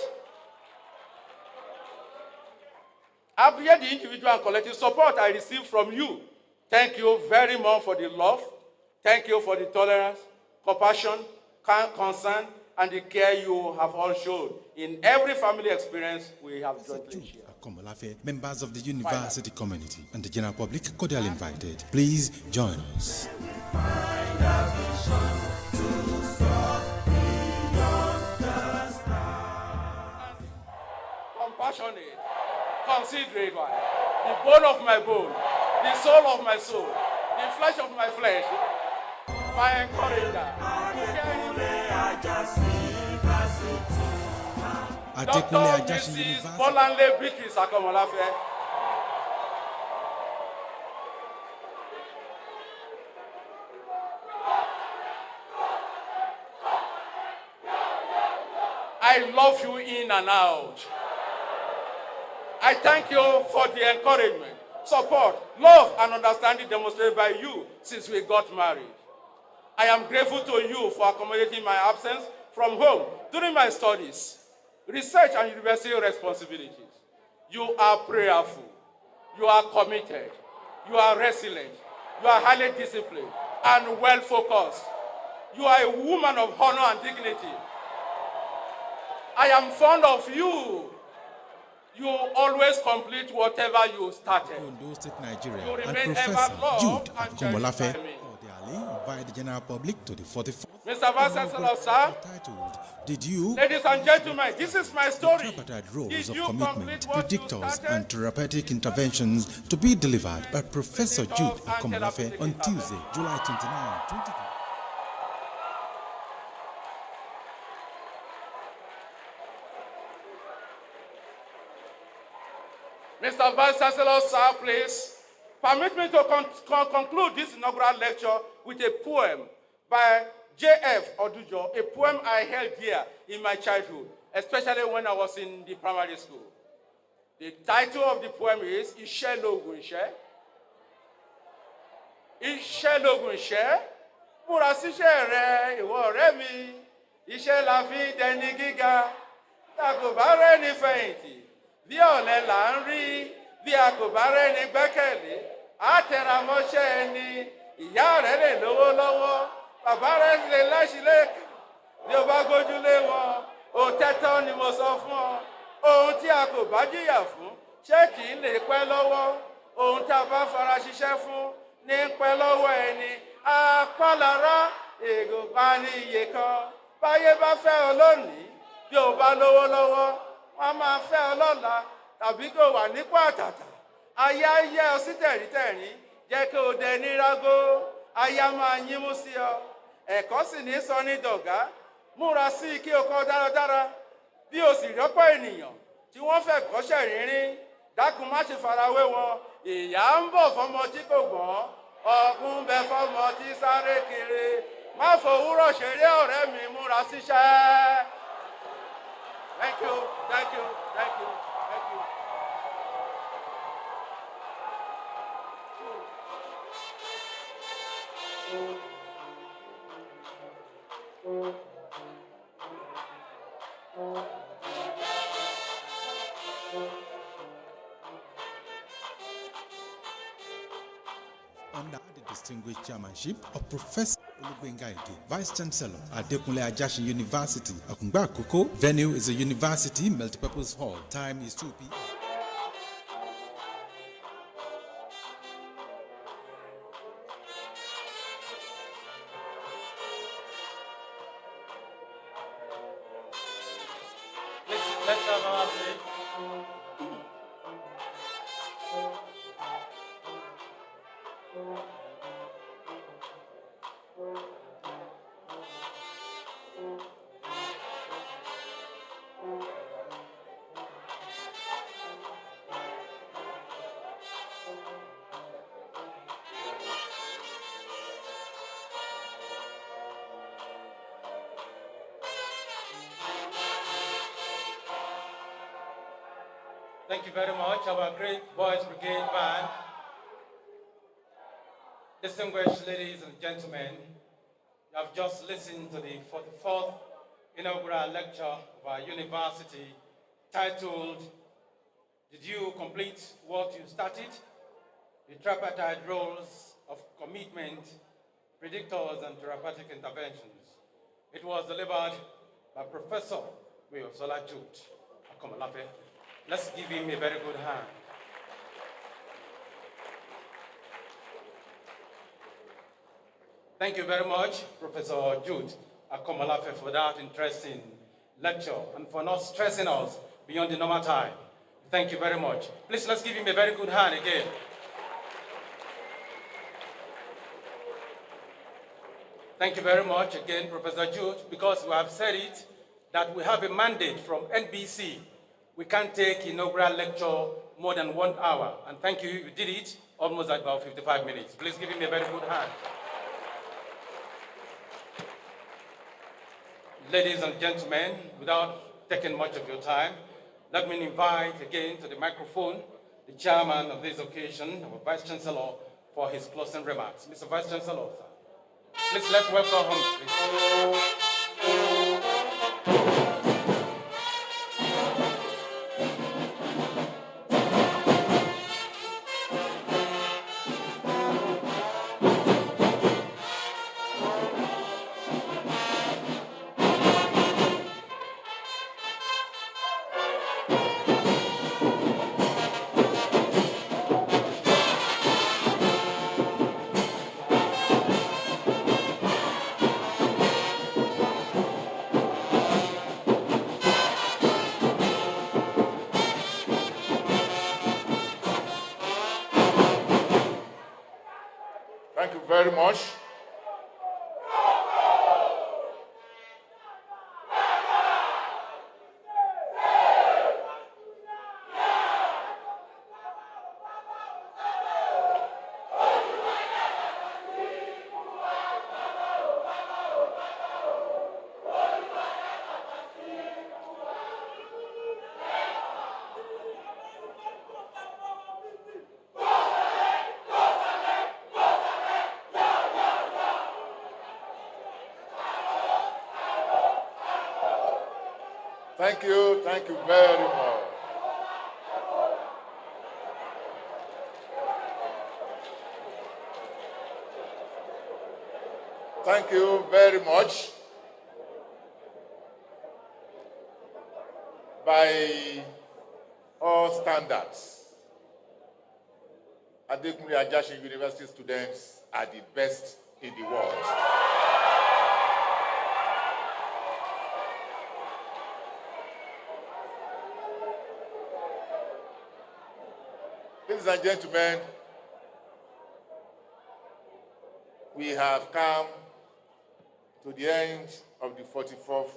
the individual and collective support I received from you. Thank you very much for the love. Thank you for the tolerance, compassion, concern, and the care you have all shown in every family experience we have jointly shared. Komolafe, members of the university community and the general public cordially invited. Please join us. Compassionate, considerate one, the bone of my bone, the soul of my soul, the flesh of my flesh, my encourager. Dr. Mrs. Bolanle Beatrice Komolafe. I love you in and out. I thank you for the encouragement, support, love, and understanding demonstrated by you since we got married. I am grateful to you for accommodating my absence from home during my studies, research, and university responsibilities. You are prayerful. You are committed. You are resilient. You are highly disciplined and well-focused. You are a woman of honor and dignity. I am fond of you. You always complete whatever you started. Ondo State, Nigeria, You and remain Professor ever loved Jude and Komolafe cherished by me. cordially invite the general public to the 44th Mr. Vice Chancellor, sir, titled, Did You? ladies and gentlemen, this is my story. Tripartite roles Did of you commitment, complete what you predictors, started? and therapeutic interventions to be delivered by Professor Jude Komolafe on Tuesday, July 29, 2020. Mr. Vice Chancellor, sir, please permit me to conclude this inaugural lecture with a poem by J.F. Odujo, a poem I held dear in my childhood, especially when I was in the primary school. The title of the poem is Ishe Logun Ishe. Iṣẹ́ lògùn ìṣẹ́. Múra síṣẹ́ rẹ, ìwọ ọ̀rẹ́ mi. Iṣẹ́ la fi dẹni gíga. Tá kò bá rẹ́ni fẹ̀yìntì, bí ọ̀lẹ là ń rí. Bí a kò bá rẹ́ni gbẹ́kẹ̀lé, á tẹra mọ́ṣẹ́ ẹni. Ìyá rẹ̀ lè lówó lọ́wọ́, bàbá rẹ̀ lè lẹ́ṣin lẹ́kàn. Bí o bá gbójúlé wọn, òtẹ́tọ́ ni mo sọ fún ọ. Ohun tí a kò bá jìyà fún, ṣé kì í lè pẹ́ lọ́wọ́? Ohun tí a bá fara ṣiṣẹ́ fún ní pẹ́ lọ́wọ́ ẹni. Apálára ègò bá ní iye kan. Báyé bá fẹ́ ọ lónìí, bí o bá lówó lọ́wọ́, wọ́n máa fẹ́ ọ lọ́la, tàbí kó wà nípò àtàtà. Aya yẹ ọ sí tẹ̀ríntẹ̀rín, jẹ́ kí o dẹ ní rágó. Aya máa yínmú sí ọ. Ẹ̀kọ́ sì ní sọ ní dọ̀gá. Múra sí i kí o kọ́ dáradára. Bí o sì rọ́pọ̀ ènìyàn tí wọ́n fẹ́ kọ́ṣẹ́ rínrín, dákun má ṣe farawé wọn. Ìyà ń bọ̀ fọ́mọ tí kò gbọ́n, ọ̀gùn bẹ fọ́mọ tí sáré kiri. Má fòwúrọ̀ ṣeré ọ̀rẹ́ mi, múra síṣẹ́. Thank you, thank you, thank you, thank you. Under the distinguished chairmanship of Professor Olugbenga Ige, Vice Chancellor at Adekunle Ajasin University, Akungba Akoko. Venue is a university multipurpose hall. Time is 2 p.m. Let's have our seat. Thank you very much, our great Boys Brigade Band. Distinguished ladies and gentlemen, you have just listened to the 44th inaugural lecture of our university titled, Did You Complete What You Started? The Tripartite Roles of Commitment, Predictors, and Therapeutic Interventions. It was delivered by Professor Moyosola Jude, Komolafe. Let's give him a very good hand. Thank you very much, Professor Jude Komolafe, for that interesting lecture and for not stressing us beyond the normal time. Thank you very much. Please, let's give him a very good hand again. Thank you very much again, Professor Jude, because we have said it, that we have a mandate from NBC. We can't take inaugural lecture more than 1 hour. And thank you, you did it almost at about 55 minutes. Please give him a very good hand. Ladies and gentlemen, without taking much of your time, let me invite again to the microphone the chairman of this occasion, our Vice Chancellor, for his closing remarks. Mr. Vice Chancellor, sir. Please let's welcome him, please. Thank you very much. Thank you very much. Thank you very much. By all standards, Adekunle Ajasin University students are the best in the world. Ladies and gentlemen, we have come to the end of the 44th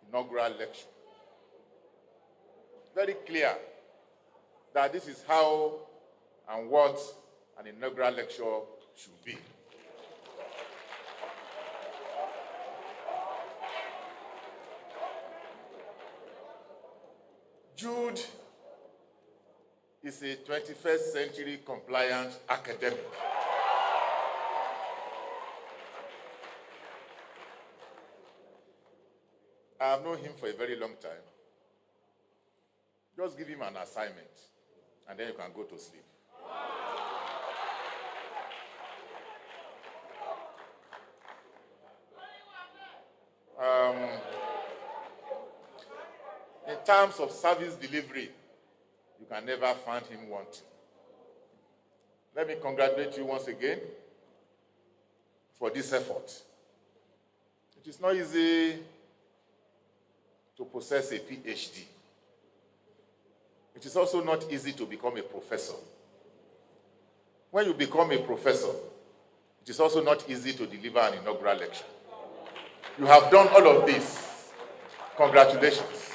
inaugural lecture. Very clear that this is how and what an inaugural lecture should be. Jude is a 21st century compliant academic. I have known him for a very long time. Just give him an assignment, and then you can go to sleep. In terms of service delivery, you can never find him wanting. Let me congratulate you once again for this effort. It is not easy to possess a PhD. It is also not easy to become a professor. When you become a professor, it is also not easy to deliver an inaugural lecture. You have done all of this. Congratulations.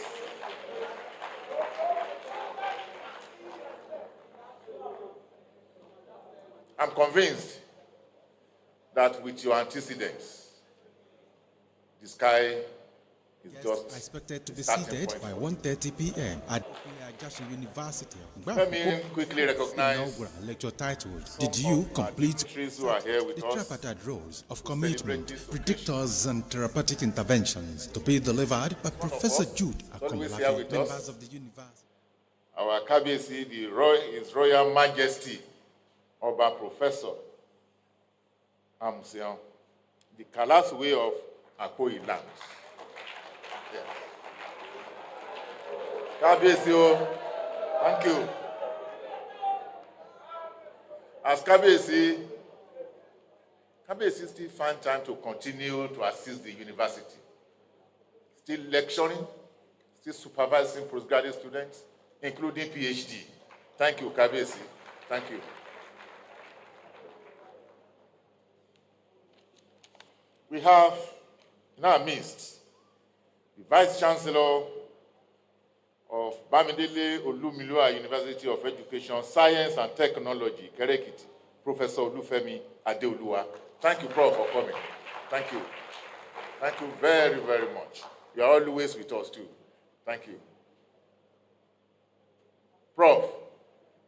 I'm convinced that with your antecedents, the sky is just expected to be seated by 1:30 p.m. at Ajasin University. Let me quickly recognize inaugural lecture titled, "Did you complete who are here with the us tripartite roles of commitment, predictors, and therapeutic interventions to be delivered by Professor Jude Komolafe, members of the university." Our KBC, His Royal Majesty, Oba Professor Amuseon, the Kalas way of Akoi land. Yes. KBC, thank you. As KBC still find time to continue to assist the university, still lecturing, still supervising postgraduate students, including PhD. Thank you, KBC. Thank you. We have in our midst the Vice Chancellor of Bamidele Olumilua University of Education, Science and Technology, Kerekiti, Professor Olufemi Adeoluwa. Thank you, Prof, for coming. Thank you. Thank you very, very much. You are always with us too. Thank you. Prof,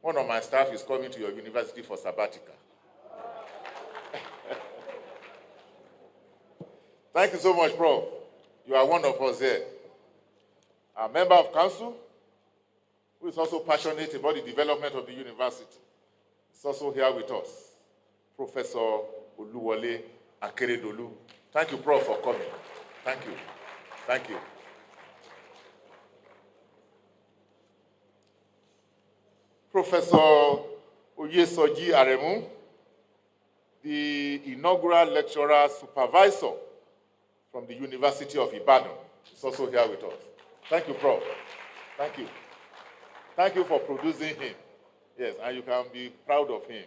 one of my staff is coming to your university for sabbatical. Thank you so much, Prof. You are one of us here. A member of council who is also passionate about the development of the university is also here with us, Professor Oluwole Akeredolu. Thank you, Prof, for coming. Thank you. Thank you. Professor Oyesoji Aremu, the inaugural lecturer supervisor from the University of Ibadan, is also here with us. Thank you, Prof. Thank you. Thank you for producing him. Yes, and you can be proud of him.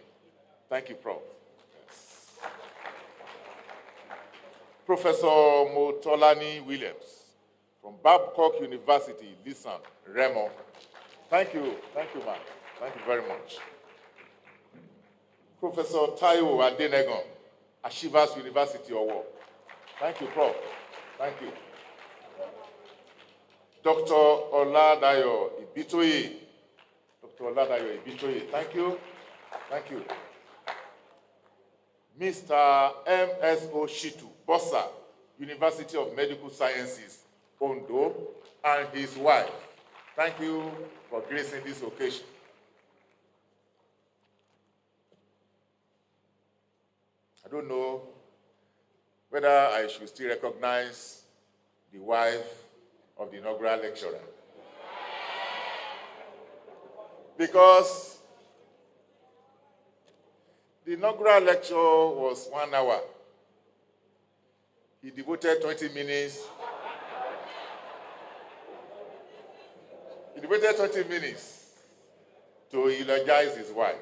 Thank you, Prof. Yes. Professor Motolani Williams from Babcock University, Lisan, Remo. Thank you, ma'am. Thank you very much. Professor Taiwo Adenegon, Ashivas University, Owo. Thank you, Prof. Thank you. Dr. Oladayo Ibitoye. Dr. Oladayo Ibitoye. Thank you. Thank you. Mr. M.S.O. Shitu, Bossa, University of Medical Sciences, Ondo. and his wife. Thank you for gracing this occasion. I don't know whether I should still recognize the wife of the inaugural lecturer. Because the inaugural lecture was 1 hour. He devoted 20 minutes. He devoted 20 minutes to eulogize his wife.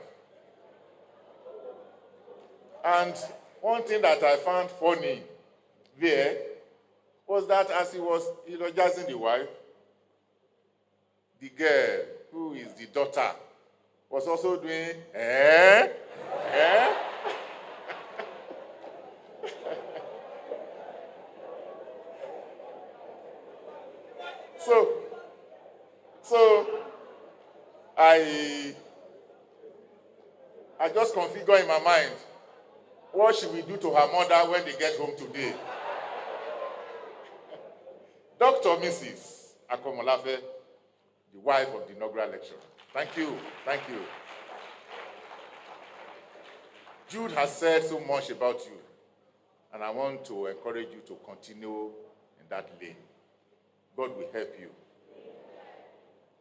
And one thing that I found funny there was that as he was eulogizing the wife, the girl, who is the daughter, was also doing, So I just configure in my mind, what should we do to her mother when they get home today? Dr. Mrs. Komolafe, the wife of the inaugural lecturer. Thank you. Thank you. Jude has said so much about you, and I want to encourage you to continue in that lane. God will help you.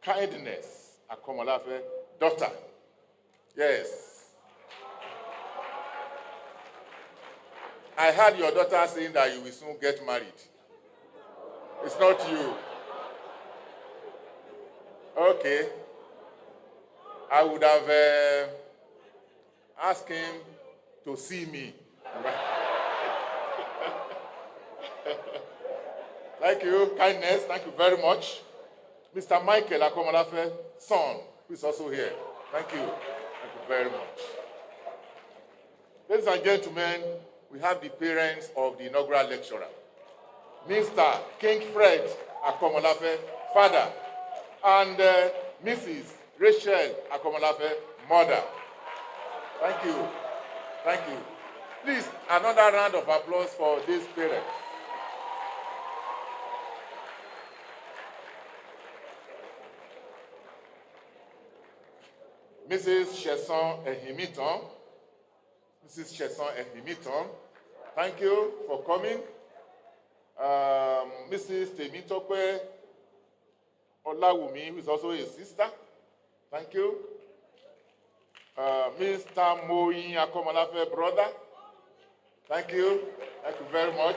Kindness, Komolafe, daughter. Yes. I heard your daughter saying that you will soon get married. It's not you. Okay. I would have asked him to see me. Thank you. Kindness. Thank you very much. Mr. Michael Komolafe, son, who is also here. Thank you. Thank you very much. Ladies and gentlemen, we have the parents of the inaugural lecturer. Mr. King Fred Komolafe, father, and Mrs. Rachel Komolafe, mother. Thank you. Thank you. Please, another round of applause for these parents. Mrs. Chesson Ehimiton. Mrs. Chesson Ehimiton, thank you for coming. Mrs. Temitope Olawumi, who is also a sister, thank you. Mr. Moyi Komolafe, brother, thank you. Thank you very much.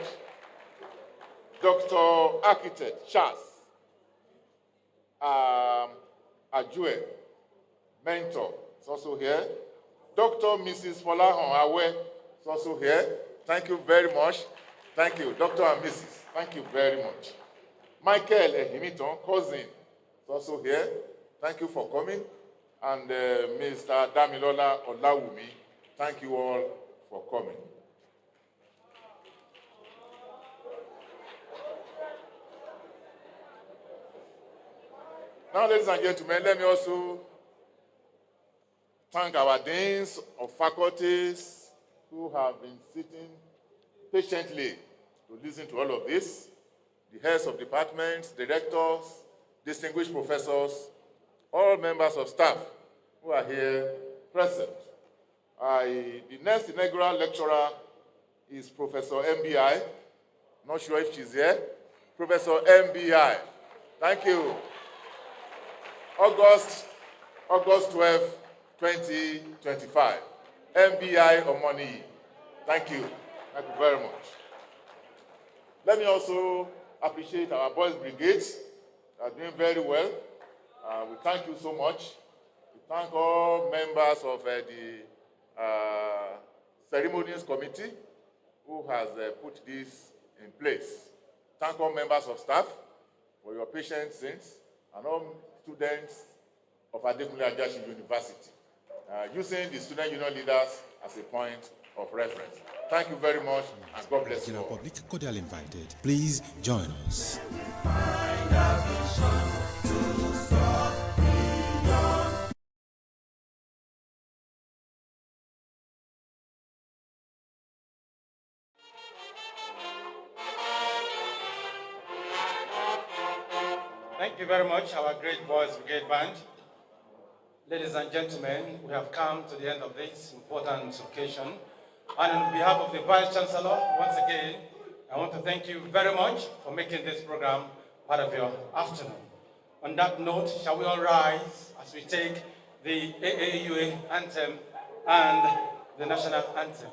Dr. Architect Charles Ajue, mentor, is also here. Dr. Mrs. Folahon Awe is also here. Thank you very much. Thank you, Dr. and Mrs. Thank you very much. Michael Ehimiton, cousin, is also here. Thank you for coming. And Mr. Damilola Olawumi, thank you all for coming. Now, ladies and gentlemen, let me also thank our deans of faculties who have been sitting patiently to listen to all of this, the heads of departments, directors, distinguished professors, all members of staff who are here present. The next inaugural lecturer is Professor MBI. Not sure if she's here. Professor MBI. Thank you. August 12, 2025. MBI Omoni. Thank you. Thank you very much. Let me also appreciate our boys brigades. They are doing very well. We thank you so much. We thank all members of the ceremonies committee who has put this in place. Thank all members of staff for your patient since, and all students of Adekunle Ajasin University, using the student union leaders as a point of reference. Thank you very much, and God bless you all. Public cordial invited. Please join us. Thank you very much, our great Boys Brigade Band. Ladies and gentlemen, we have come to the end of this important occasion. And on behalf of the Vice Chancellor, once again, I want to thank you very much for making this program part of your afternoon. On that note, shall we all rise as we take the AAUA anthem and the national anthem?